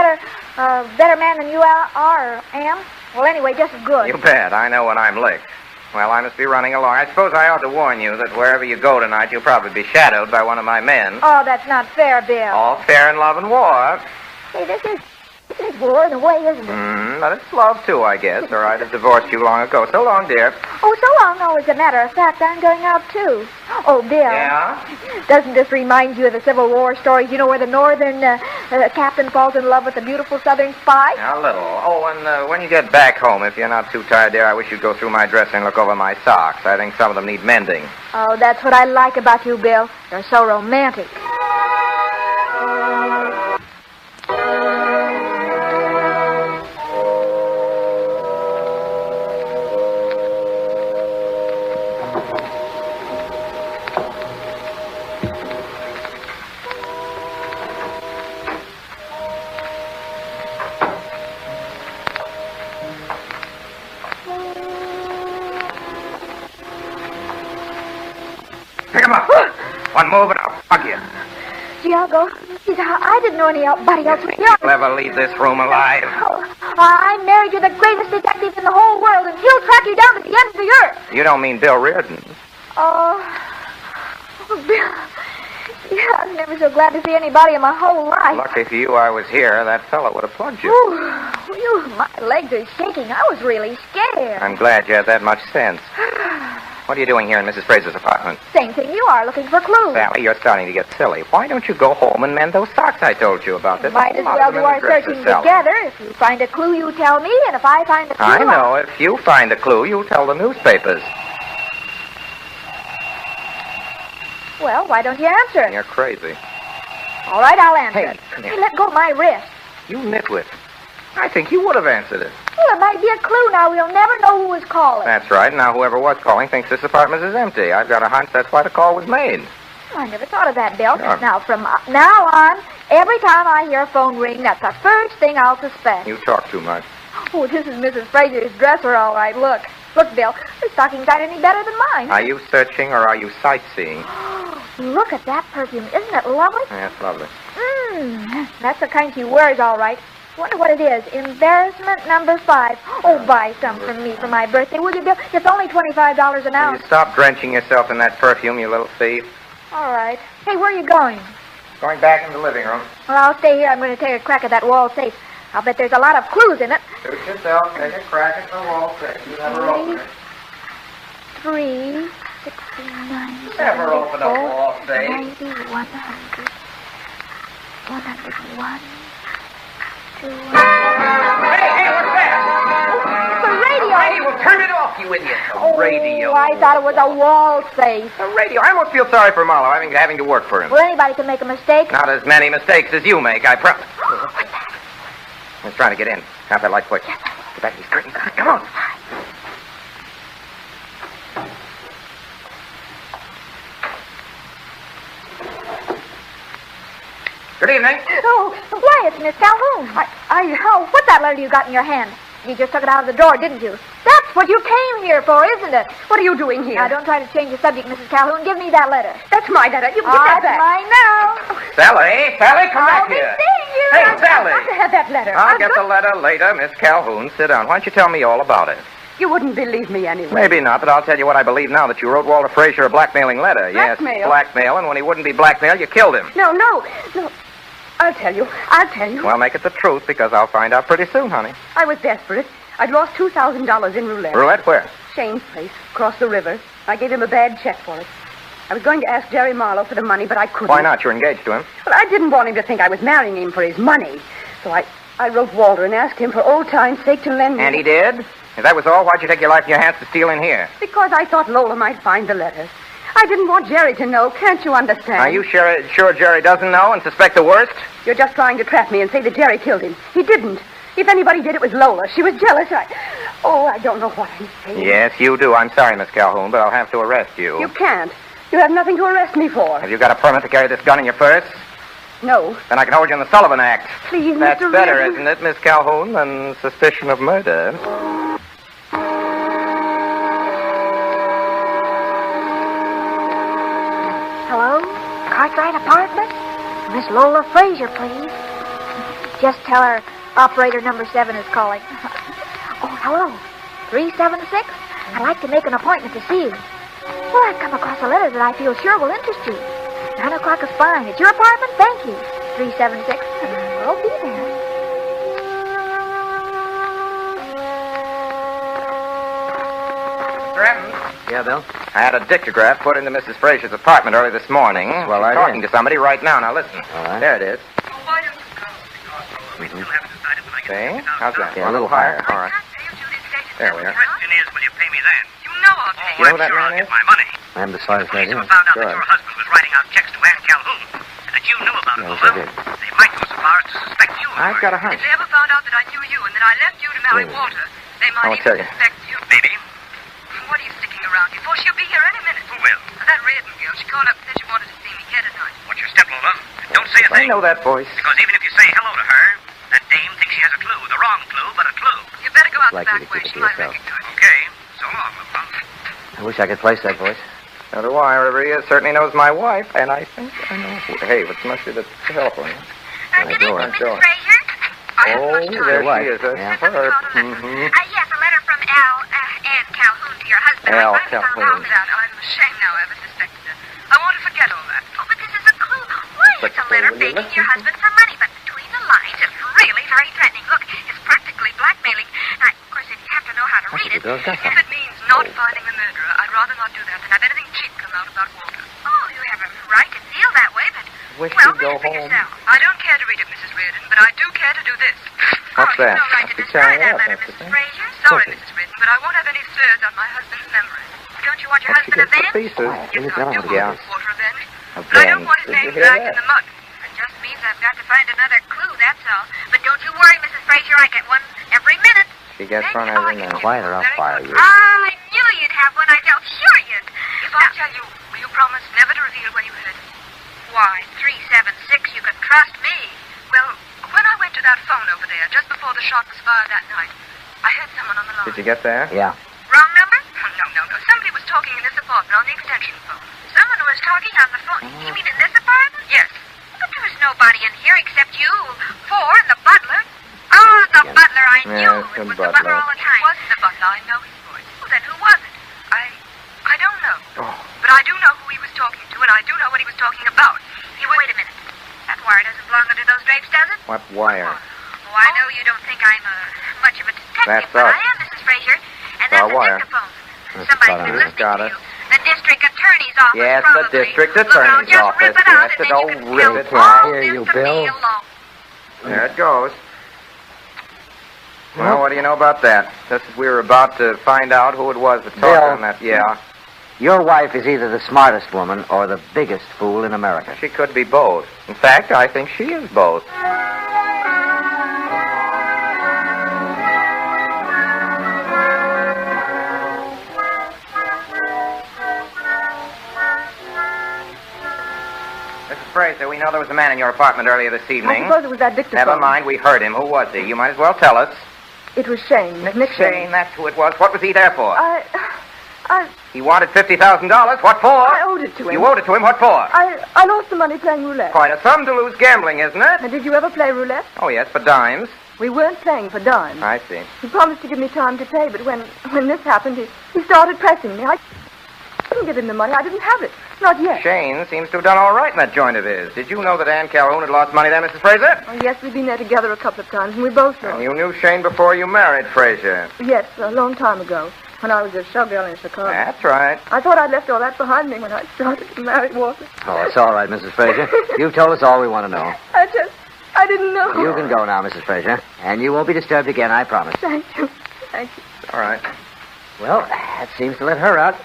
better man than you are or am? Well, anyway, just as good. You bet. I know when I'm licked. Well, I must be running along. I suppose I ought to warn you that wherever you go tonight, you'll probably be shadowed by one of my men. Oh, that's not fair, Bill. All fair in love and war. See, this is war in a way, isn't it? But it's love, too, I guess, or I'd have divorced you long ago. So long, dear. Oh, so long. No, as a matter of fact, I'm going out, too. Oh, Bill. Yeah? Doesn't this remind you of the Civil War stories, you know, where the northern captain falls in love with the beautiful southern spy? A little. Oh, and when you get back home, if you're not too tired, dear, I wish you'd go through my dresser and look over my socks. I think some of them need mending. Oh, that's what I like about you, Bill. You're so romantic. Pick him up. One move and I'll fuck you. Diego, I didn't know anybody else was here. You'll ever leave this room alive. Oh, I'm married to the greatest detective in the whole world, and he'll track you down to the end of the earth. You don't mean Bill Reardon. Oh, Bill. Yeah, I was never so glad to see anybody in my whole life. Lucky for you I was here. That fellow would have plugged you. Ooh, my legs are shaking. I was really scared. I'm glad you had that much sense. What are you doing here in Mrs. Fraser's apartment? Same thing you are, looking for clues. Sally, you're starting to get silly. Why don't you go home and mend those socks I told you about? Might as well do our searching together. If you find a clue, you tell me, and if I find a clue... I know. If you find a clue, you tell the newspapers. Well, why don't you answer it? You're crazy. All right, I'll answer Hey, it. come here. Hey, let go of my wrist. You nitwit. I think you would have answered it. Well, it might be a clue now. We'll never know who was calling. That's right. Now, whoever was calling thinks this apartment is empty. I've got a hunch that's why the call was made. I never thought of that, Bill. Sure. Now, from now on, every time I hear a phone ring, that's the first thing I'll suspect. You talk too much. Oh, this is Mrs. Fraser's dresser, all right. Look, Bill. Her stockings aren't any better than mine. Are you searching or are you sightseeing? Look at that perfume. Isn't it lovely? That's lovely. That's the kind she wears, all right. Wonder what it is. Embarrassment number 5. Oh, buy some for me for my birthday, will you, Bill? It's only $25 an Will ounce. you stop drenching yourself in that perfume, you little thief? All right. Hey, where are you going? Going back in the living room. Well, I'll stay here. I'm going to take a crack at that wall safe. I'll bet there's a lot of clues in it. Suit yourself. Take a crack at the wall safe. You never open it. 3, 69, Never open a wall safe. 90, 100, 101, 200. Hey, what's that? It's a radio. Hey, well, turn it off, you idiot. Oh, radio. I thought it was a wall safe. The radio. I almost feel sorry for Marlowe having to work for him. Well, anybody can make a mistake. Not as many mistakes as you make, I promise. What's that? He's trying to get in. Have that light quick. Yes, Get back these curtains. Come on. Good evening. Oh, why, it's Miss Calhoun. What's that letter you got in your hand? You just took it out of the drawer, didn't you? That's what you came here for, isn't it? What are you doing here? Now, don't try to change the subject, Mrs. Calhoun. Give me that letter. That's my letter. You can get that back. Mine now. Sally, come I'll back be here. seeing you. Hey, I've Sally. got to have that letter. I'll get the letter later, Miss Calhoun. Sit down. Why don't you tell me all about it? You wouldn't believe me anyway. Maybe not, but I'll tell you what I believe now, that you wrote Walter Frazier a blackmailing letter. Blackmail? Yes, blackmail, and when he wouldn't be blackmailed, you killed him. No. I'll tell you. Well, make it the truth, because I'll find out pretty soon, honey. I was desperate. I'd lost $2,000 in roulette. Roulette where? Shane's place, across the river. I gave him a bad check for it. I was going to ask Jerry Marlowe for the money, but I couldn't. Why not? You're engaged to him. Well, I didn't want him to think I was marrying him for his money. So I wrote Walter and asked him for old time's sake to lend me... And he did? If that was all, why'd you take your life in your hands to steal in here? Because I thought Lola might find the letters. I didn't want Jerry to know. Can't you understand? Are you sure Jerry doesn't know and suspect the worst? You're just trying to trap me and say that Jerry killed him. He didn't. If anybody did, it was Lola. She was jealous. I don't know what I'm saying. Yes, you do. I'm sorry, Miss Calhoun, but I'll have to arrest you. You can't. You have nothing to arrest me for. Have you got a permit to carry this gun in your purse? No. Then I can hold you in the Sullivan Act. Please, That's Mr. better, Reardon. isn't it, Miss Calhoun, than suspicion of murder? Hello? Cartwright Apartment? Miss Lola Frazier, please. Just tell her operator number 7 is calling. Oh, hello. 376? I'd like to make an appointment to see you. Well, I've come across a letter that I feel sure will interest you. 9 o'clock is fine. It's your apartment? Thank you. 376. I'll be there. Drummond. Yeah, Bill? I had a dictograph put into Mrs. Frazier's apartment early this morning. Well, She's I talking did. to somebody right now. Now, listen. All right. There it is. Why don't you go? Because we still haven't decided when I get See? $50,000. How's that? Yeah, a little higher. All right. There we The are. question is, will you pay me then? You know I'll pay You know who that sure man I'll is? get my money. I haven't the slightest Police idea. have found out Good. that your husband was writing out checks to Ann Calhoun, and that you knew about it, Yes, Lola. I did. They might go so far as to suspect you. I've got a hunch. If they ever found out that I knew you and that I left you to marry Wait. Walter, they might I'll tell even you. suspect you. Baby? What are you sticking around here for? She'll be here any minute. Who will? That Reardon girl. She called up and said she wanted to see me here tonight. What's your step, Lola? Don't say a I thing. know that voice. Because even if you say hello to her, that dame thinks she has a clue. The wrong clue, but a clue. You better go out Like the you back to way. keep it She to might yourself. recognize you. Okay. So long, Lola. I wish I could place that voice. So do I. Wherever he is, certainly knows my wife, and I think I know. Hey, what's must be the telephone? Good go evening, on, go Mrs. on. Frazier. Oh, there she is. That's Yeah. her. Mm-hmm. Yes, a letter from Ann Calhoun to your husband. Al I finally found Calhoun. out that I'm ashamed now I ever suspected it. I want to forget all that. Oh, but this is a clue. Why, But it's a letter will you begging listen? your husband for money, but between the lines, it's really very threatening. Look, it's practically blackmailing. Now, of course, if you have to know how to read it. the girl's got If it means not finding the murderer, I'd rather not do that than have anything cheap come out about Walter. Oh, you have a right to feel that way, but... Wish well, you'd go read it for home. yourself. I don't care to read it, Mrs. Reardon, but I do care to do this. What's that? You have no right to That's destroy the that child, letter, that's the Mrs. thing. Frazier. Sorry, Okay. Mrs. Reardon, but I won't have any slurs on my husband's memory. Don't you want your She husband gets the avenged? pieces. Yes, I do want Yeah. Walter avenged. But I don't want his Did you name hear dragged that? in the mud. It just means I've got to find another clue, that's all. But don't you worry, Mrs. Frazier, I get one every minute. She gets Thank one you. every Oh, minute. you Quiet or I'll very fire good. you. Ah, I knew you'd have one. I felt sure you'd. If I tell you, will you promise never to reveal where you heard it? Why, 376, you can trust me. Well, when I went to that phone over there, just before the shot was fired that night, I heard someone on the line. Did you get there? Yeah. Wrong number? Oh, no. Somebody was talking in this apartment on the extension phone. Someone was talking on the phone. You mean in this apartment? Yes. But there was nobody in here except you, 4, and the butler. Oh, the Yeah. butler. I knew Yes, it the was the butler butler. all the time. It wasn't the butler. I know his voice. Well, then who was it? I don't know. Oh. But I do know who he was talking to, and I do know what he was talking about. Wait a minute. That wire doesn't belong under those drapes, does it? What wire? Oh, I know you don't think I'm much of a detective, That's but us. I am, Mrs. Frazier. And Our that's the wire. dictaphone. That's Somebody's fine. been listening Got to it. you. The district attorney's office, Yes, probably. the district Look, I'll attorney's just office. rip it out, Yes, and then don't you can rip tell it. all I hear this you, to Bill. me alone. There it goes. Well, what do you know about that? Just as we were about to find out who it was that talked Bill. on that. Yeah. Your wife is either the smartest woman or the biggest fool in America. She could be both. In fact, I think she is both. Mrs. Fraser, we know there was a man in your apartment earlier this evening. I suppose it was that dictaphone. Never mind, we heard him. Who was he? You might as well tell us. It was Shane. Nick Shane, that's who it was. What was he there for? I He wanted $50,000. What for? I owed it to him. You owed it to him. What for? I lost the money playing roulette. Quite a sum to lose gambling, isn't it? Now, did you ever play roulette? Oh, yes, for dimes. We weren't playing for dimes. I see. He promised to give me time to pay, but when this happened, he started pressing me. I couldn't give him the money. I didn't have it. Not yet. Shane seems to have done all right in that joint of his. Did you know that Ann Calhoun had lost money there, Mrs. Fraser? Oh, yes, we've been there together a couple of times, and we both know. And you knew Shane before you married Fraser? Yes, a long time ago, when I was a showgirl in Chicago. That's right. I thought I'd left all that behind me when I started to marry Walter. Oh, it's all right, Mrs. Fraser. You've told us all we want to know. I didn't know. You can go now, Mrs. Fraser. And you won't be disturbed again, I promise. Thank you. Thank you. All right. Well, that seems to let her out.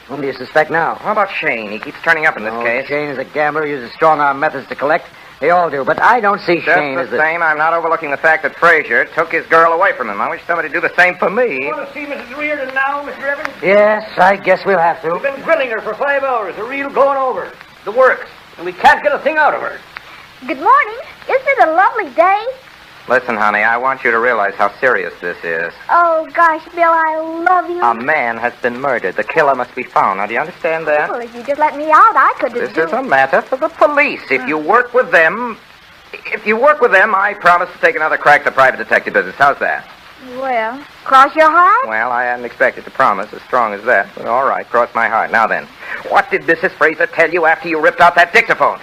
Whom do you suspect now? How about Shane? He keeps turning up in this case. Shane is a gambler, uses strong-arm methods to collect. They all do, but I don't see Shane as the same, I'm not overlooking the fact that Fraser took his girl away from him. I wish somebody would do the same for me. You want to see Mrs. Reardon now, Mr. Evans? Yes, I guess we'll have to. We've been grilling her for 5 hours, the reel going over. The works. And we can't get a thing out of her. Good morning. Isn't it a lovely day? Listen, honey, I want you to realize how serious this is. Oh, gosh, Bill, I love you. A man has been murdered. The killer must be found. Now, do you understand that? Well, if you just let me out, I could This is a matter for the police. If you work with them, I promise to take another crack at the private detective business. How's that? Well, cross your heart? Well, I hadn't expected to promise as strong as that. But all right, cross my heart. Now then, what did Mrs. Fraser tell you after you ripped out that dictaphone?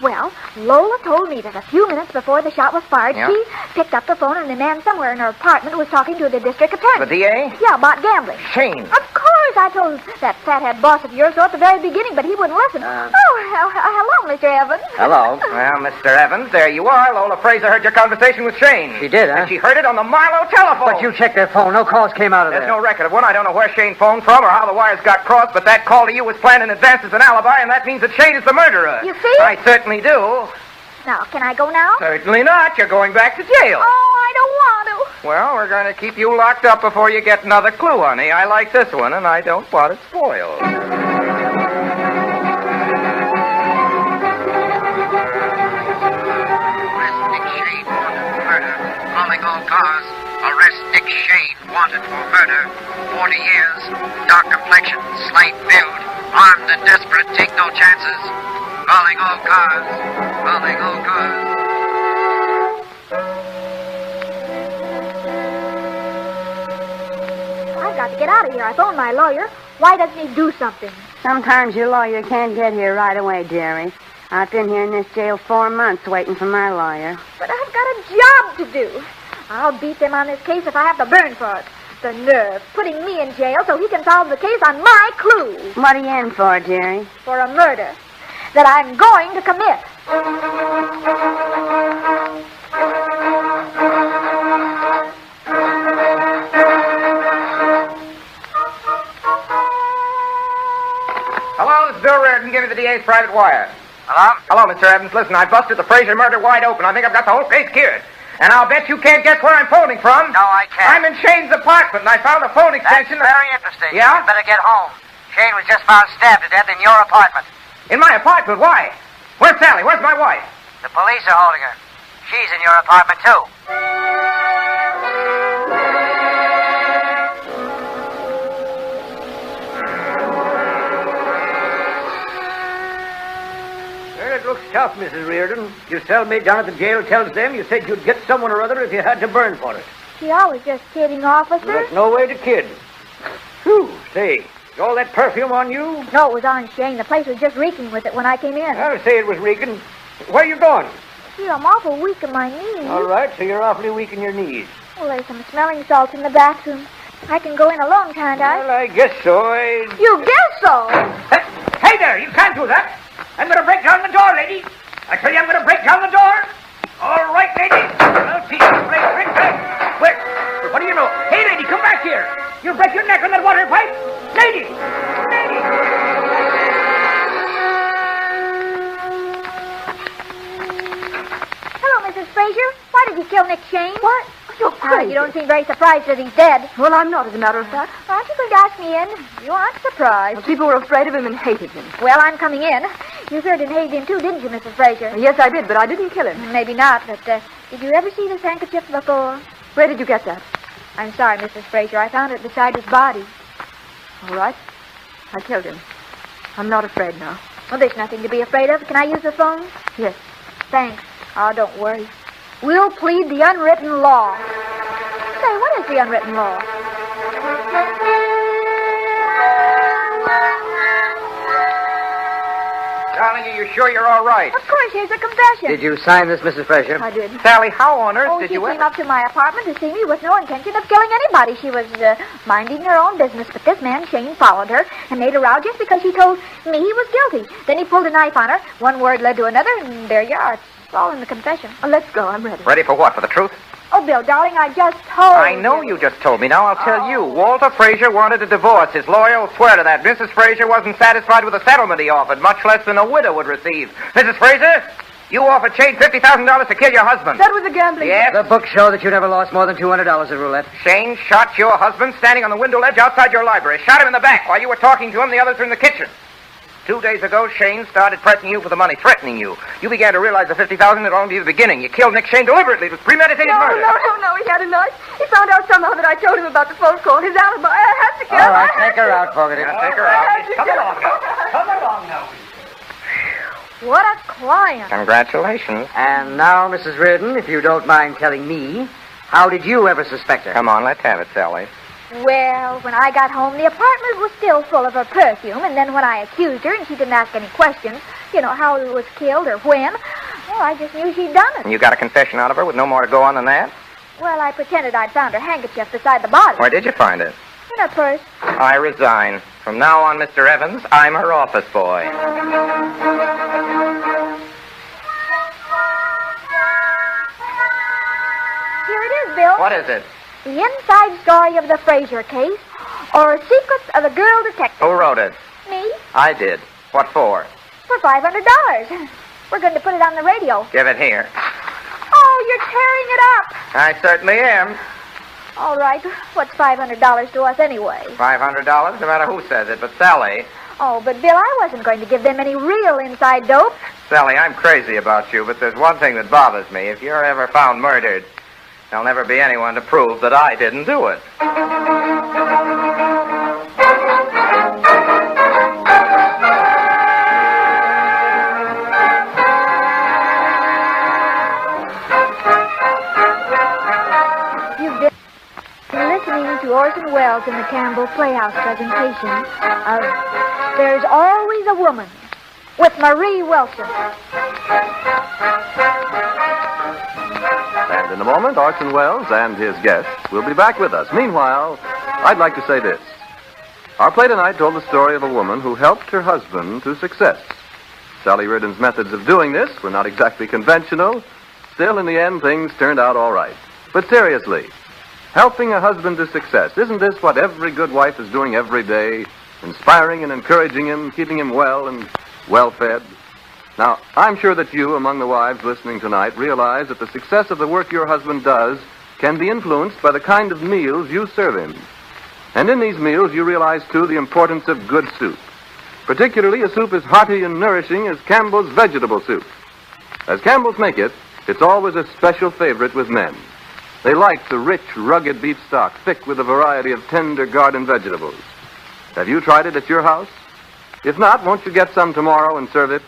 Well, Lola told me that a few minutes before the shot was fired, Yeah? she picked up the phone and a man somewhere in her apartment was talking to the district attorney. The DA? Yeah, about gambling. Shane. Of course, I told that fathead boss of yours so at the very beginning, but he wouldn't listen. Hello, Mr. Evans. Hello. Well, Mr. Evans, there you are. Lola Fraser heard your conversation with Shane. She did, huh? And she heard it on the Marlowe telephone. But you checked their phone. No calls came out of There's there. no record of one. I don't know where Shane phoned from or how the wires got crossed, but that call to you was planned in advance as an alibi, and that means that Shane is the murderer. You see? I certainly do. Now, can I go now? Certainly not. You're going back to jail. Oh, I don't want to. Well, we're going to keep you locked up before you get another clue, honey. I like this one, and I don't want it spoiled. Arrest Nick Shane, wanted for murder. 40 years, dark complexion, slight build, armed and desperate, take no chances. Calling all cars, calling all cars. I've got to get out of here. I phoned my lawyer. Why doesn't he do something? Sometimes your lawyer can't get here right away, dearie. I've been here in this jail 4 months waiting for my lawyer. But I've got a job to do. I'll beat them on this case if I have to burn for it. The nerve, putting me in jail so he can solve the case on my clue. What are you in for, dearie? For a murder that I'm going to commit. Hello, this is Bill Reardon. Give me the DA's private wire. Hello? Hello, Mr. Evans. Listen, I busted the Fraser murder wide open. I think I've got the whole case cured. And I'll bet you can't guess where I'm phoning from. No, I can't. I'm in Shane's apartment, and I found a phone extension. That's very interesting. Yeah? You better get home. Shane was just found stabbed to death in your apartment. In my apartment? Why? Where's Sally? Where's my wife? The police are holding her. She's in your apartment, too. Well, it looks tough, Mrs. Reardon. Your cellmate down at the jail tells them you said you'd get someone or other if you had to burn for it. She always just kidding, officer. Well, that's no way to kid. Whew, say, is all that perfume on you? No, it was on Shane. The place was just reeking with it when I came in. I'll say it was reeking. Where are you going? Gee, I'm awful weak in my knees. All right, so you're awfully weak in your knees. Well, there's some smelling salts in the bathroom. I can go in alone, can't I? Well, I guess so. You guess so? Hey there, you can't do that. I'm going to break down the door, lady. I tell you, I'm going to break down the door. All right, lady. I'll teach you to play trick back. Where? What do you know? Hey, lady, come back here. You'll break your neck on that water pipe. Lady! Lady! Hello, Mrs. Fraser. Why did you kill Nick Shane? What? You're crazy. You don't seem very surprised that he's dead. Well, I'm not, as a matter of fact. Aren't you going to ask me in? You aren't surprised. Well, people were afraid of him and hated him. Well, I'm coming in. You feared and hated him too, didn't you, Mrs. Fraser? Yes, I did, but I didn't kill him. Maybe not, but did you ever see this handkerchief before? Where did you get that? I'm sorry, Mrs. Fraser. I found it beside his body. All right. I killed him. I'm not afraid now. Well, there's nothing to be afraid of. Can I use the phone? Yes. Thanks. Oh, don't worry. We'll plead the unwritten law. Say, what is the unwritten law? Darling, are you sure you're all right? Of course, here's a confession. Did you sign this, Mrs. Fraser? I did. Sally, how on earth did she you came ever... up to my apartment to see me with no intention of killing anybody. She was minding her own business, but this man, Shane, followed her and made a row just because she told me he was guilty. Then he pulled a knife on her. One word led to another, and there you are. It's all in the confession. Well, let's go. I'm ready. Ready for what? For the truth? Oh, Bill, darling, I just told I know you just told me. Now I'll tell you. Walter Fraser wanted a divorce. His lawyer will swear to that. Mrs. Fraser wasn't satisfied with the settlement he offered, much less than a widow would receive. Mrs. Fraser, you offered Shane $50,000 to kill your husband. That was a gambling. Yes. The books show that you never lost more than $200 at roulette. Shane shot your husband standing on the window ledge outside your library. Shot him in the back while you were talking to him. The others were in the kitchen. 2 days ago, Shane started pressing you for the money, threatening you. You began to realize the $50,000 had only been the beginning. You killed Nick Shane deliberately. It was premeditated murder. No. He had a knife. He found out somehow that I told him about the phone call. His alibi. I had to kill him. All right, take her out, Fogarty. Take her out. Come along now. Come along now. What a client. Congratulations. And now, Mrs. Reardon, if you don't mind telling me, how did you ever suspect her? Come on, let's have it, Sally. Well, when I got home, the apartment was still full of her perfume, and then when I accused her and she didn't ask any questions, how he was killed or when, well, I just knew she'd done it. And you got a confession out of her with no more to go on than that? Well, I pretended I'd found her handkerchief beside the body. Where did you find it? In her purse. I resign. From now on, Mr. Evans, I'm her office boy. Here it is, Bill. What is it? The inside story of the Fraser case, or Secrets of a Girl Detective. Who wrote it? Me, I did. What for? for $500. We're going to put it on the radio. Give it here. Oh, you're tearing it up. I certainly am. All right. What's $500 to us anyway? $500, no matter who says it. But Sally... Oh, but Bill, I wasn't going to give them any real inside dope. Sally, I'm crazy about you, but there's one thing that bothers me. If you're ever found murdered, there'll never be anyone to prove that I didn't do it. Listening to Orson Welles in the Campbell Playhouse presentation of There's Always a Woman with Marie Wilson. And in a moment, Orson Welles and his guests will be back with us. Meanwhile, I'd like to say this. Our play tonight told the story of a woman who helped her husband to success. Sally Reardon's methods of doing this were not exactly conventional. Still, in the end, things turned out all right. But seriously, helping a husband to success, isn't this what every good wife is doing every day? Inspiring and encouraging him, keeping him well and well-fed? Now, I'm sure that you, among the wives listening tonight, realize that the success of the work your husband does can be influenced by the kind of meals you serve him. And in these meals, you realize, too, the importance of good soup. Particularly a soup as hearty and nourishing as Campbell's vegetable soup. As Campbell's make it, it's always a special favorite with men. They like the rich, rugged beef stock, thick with a variety of tender garden vegetables. Have you tried it at your house? If not, won't you get some tomorrow and serve it?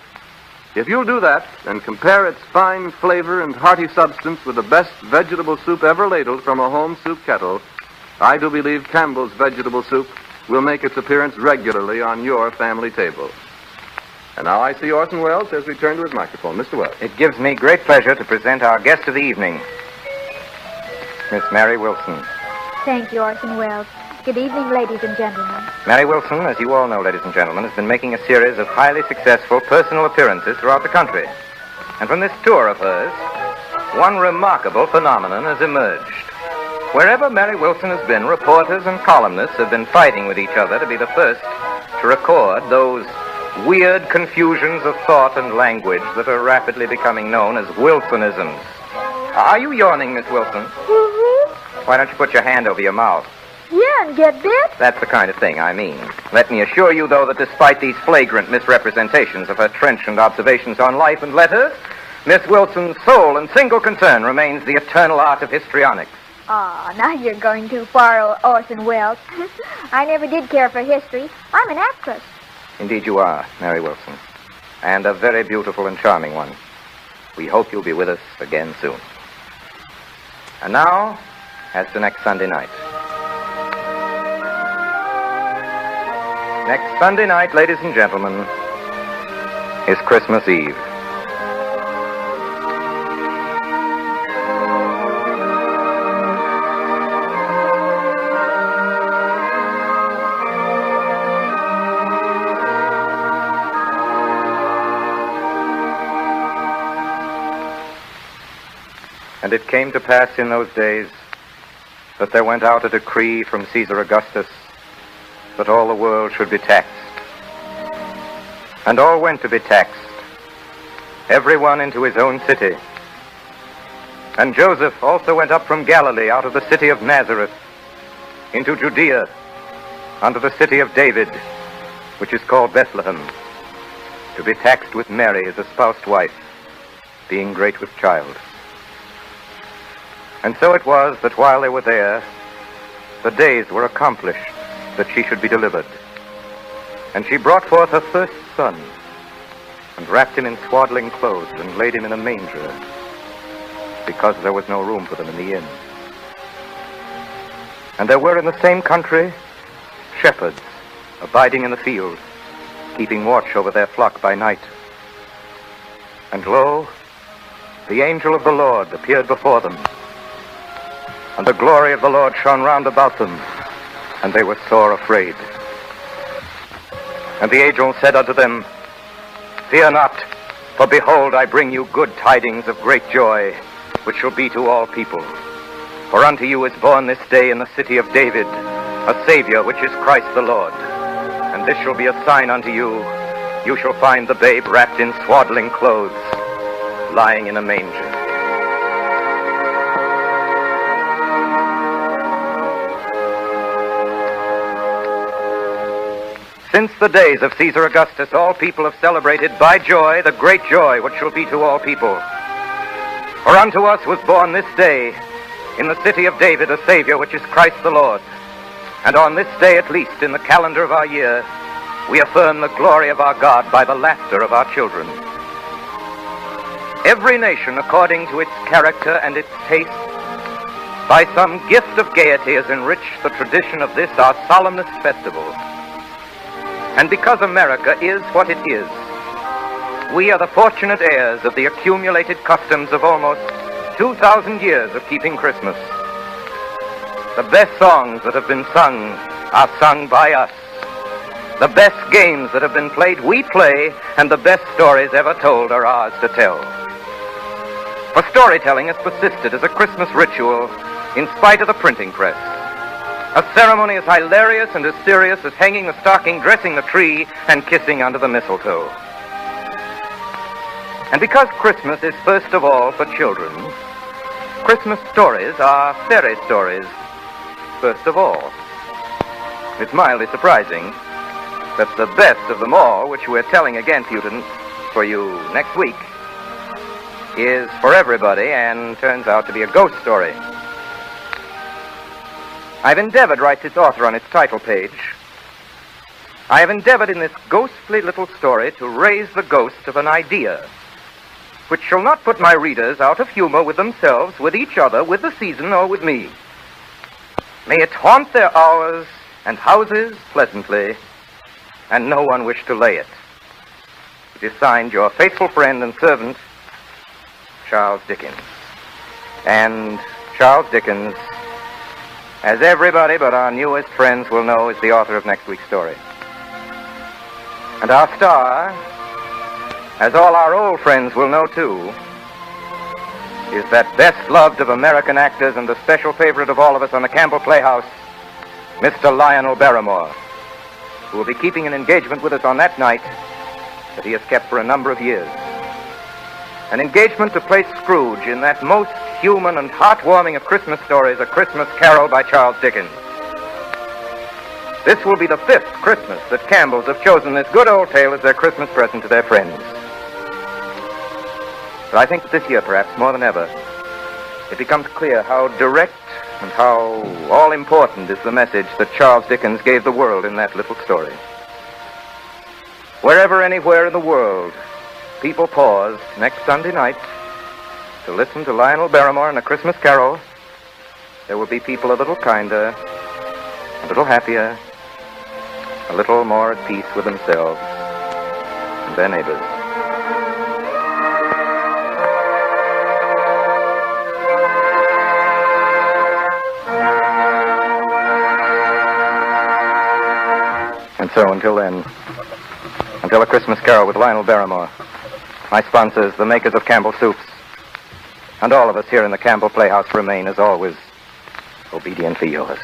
If you'll do that and compare its fine flavor and hearty substance with the best vegetable soup ever ladled from a home soup kettle, I do believe Campbell's vegetable soup will make its appearance regularly on your family table. And now I see Orson Welles has returned to his microphone. Mr. Welles. It gives me great pleasure to present our guest of the evening, Miss Mary Wilson. Thank you, Orson Welles. Good evening, ladies and gentlemen. Mary Wilson, as you all know, ladies and gentlemen, has been making a series of highly successful personal appearances throughout the country. And from this tour of hers, one remarkable phenomenon has emerged. Wherever Mary Wilson has been, reporters and columnists have been fighting with each other to be the first to record those weird confusions of thought and language that are rapidly becoming known as Wilsonisms. Are you yawning, Miss Wilson? Mm-hmm. Why don't you put your hand over your mouth? Yeah, and get bit? That's the kind of thing I mean. Let me assure you, though, that despite these flagrant misrepresentations of her trenchant observations on life and letters, Miss Wilson's sole and single concern remains the eternal art of histrionics. Oh, now you're going too far, Orson Welles. I never did care for history. I'm an actress. Indeed you are, Mary Wilson. And a very beautiful and charming one. We hope you'll be with us again soon. And now, as to next Sunday night. Next Sunday night, ladies and gentlemen, is Christmas Eve. And it came to pass in those days that there went out a decree from Caesar Augustus that all the world should be taxed. And all went to be taxed, every one into his own city. And Joseph also went up from Galilee out of the city of Nazareth into Judea unto the city of David, which is called Bethlehem, to be taxed with Mary, his espoused wife, being great with child. And so it was that while they were there, the days were accomplished that she should be delivered. And she brought forth her first son, and wrapped him in swaddling clothes, and laid him in a manger, because there was no room for them in the inn. And there were in the same country shepherds abiding in the field, keeping watch over their flock by night. And lo, the angel of the Lord appeared before them, and the glory of the Lord shone round about them, and they were sore afraid. And the angel said unto them, Fear not, for behold, I bring you good tidings of great joy, which shall be to all people. For unto you is born this day in the city of David a Savior, which is Christ the Lord. And this shall be a sign unto you, you shall find the babe wrapped in swaddling clothes, lying in a manger. Since the days of Caesar Augustus, all people have celebrated by joy the great joy which shall be to all people. For unto us was born this day in the city of David a Savior, which is Christ the Lord. And on this day, at least in the calendar of our year, we affirm the glory of our God by the laughter of our children. Every nation, according to its character and its taste, by some gift of gaiety has enriched the tradition of this our solemnest festival. And because America is what it is, we are the fortunate heirs of the accumulated customs of almost 2,000 years of keeping Christmas. The best songs that have been sung are sung by us. The best games that have been played, we play, and the best stories ever told are ours to tell. For storytelling has persisted as a Christmas ritual in spite of the printing press. A ceremony as hilarious and as serious as hanging the stocking, dressing the tree, and kissing under the mistletoe. And because Christmas is first of all for children, Christmas stories are fairy stories first of all. It's mildly surprising that the best of them all, which we're telling again for you next week, is for everybody and turns out to be a ghost story. I've endeavored, writes its author on its title page, I have endeavored in this ghostly little story to raise the ghost of an idea, which shall not put my readers out of humor with themselves, with each other, with the season, or with me. May it haunt their hours and houses pleasantly, and no one wish to lay it. It is signed your faithful friend and servant, Charles Dickens. And Charles Dickens, as everybody but our newest friends will know, is the author of next week's story. And our star, as all our old friends will know too, is that best loved of American actors and the special favorite of all of us on the Campbell Playhouse, Mr. Lionel Barrymore, who will be keeping an engagement with us on that night that he has kept for a number of years. An engagement to play Scrooge in that most human and heartwarming of Christmas stories, A Christmas Carol by Charles Dickens. This will be the 5th Christmas that Campbells have chosen this good old tale as their Christmas present to their friends. But I think that this year, perhaps more than ever, it becomes clear how direct And how all-important is the message that Charles Dickens gave the world in that little story. Wherever, anywhere in the world, people paused next Sunday night to listen to Lionel Barrymore and A Christmas Carol, there will be people a little kinder, a little happier, a little more at peace with themselves and their neighbors. And so until then, until A Christmas Carol with Lionel Barrymore, my sponsors, the makers of Campbell Soups, and all of us here in the Campbell Playhouse remain, as always, obediently yours.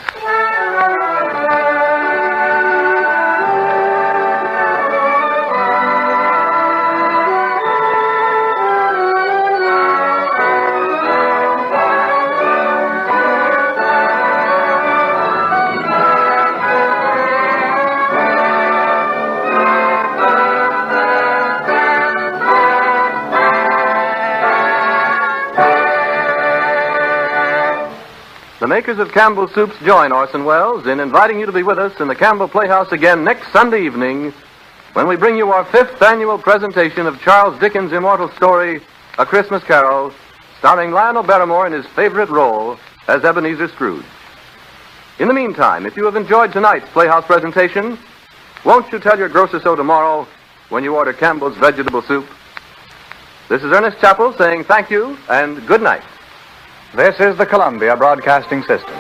The makers of Campbell Soups join Orson Welles in inviting you to be with us in the Campbell Playhouse again next Sunday evening when we bring you our 5th annual presentation of Charles Dickens' immortal story, A Christmas Carol, starring Lionel Barrymore in his favorite role as Ebenezer Scrooge. In the meantime, if you have enjoyed tonight's Playhouse presentation, won't you tell your grocer so tomorrow when you order Campbell's vegetable soup? This is Ernest Chappell saying thank you and good night. This is the Columbia Broadcasting System.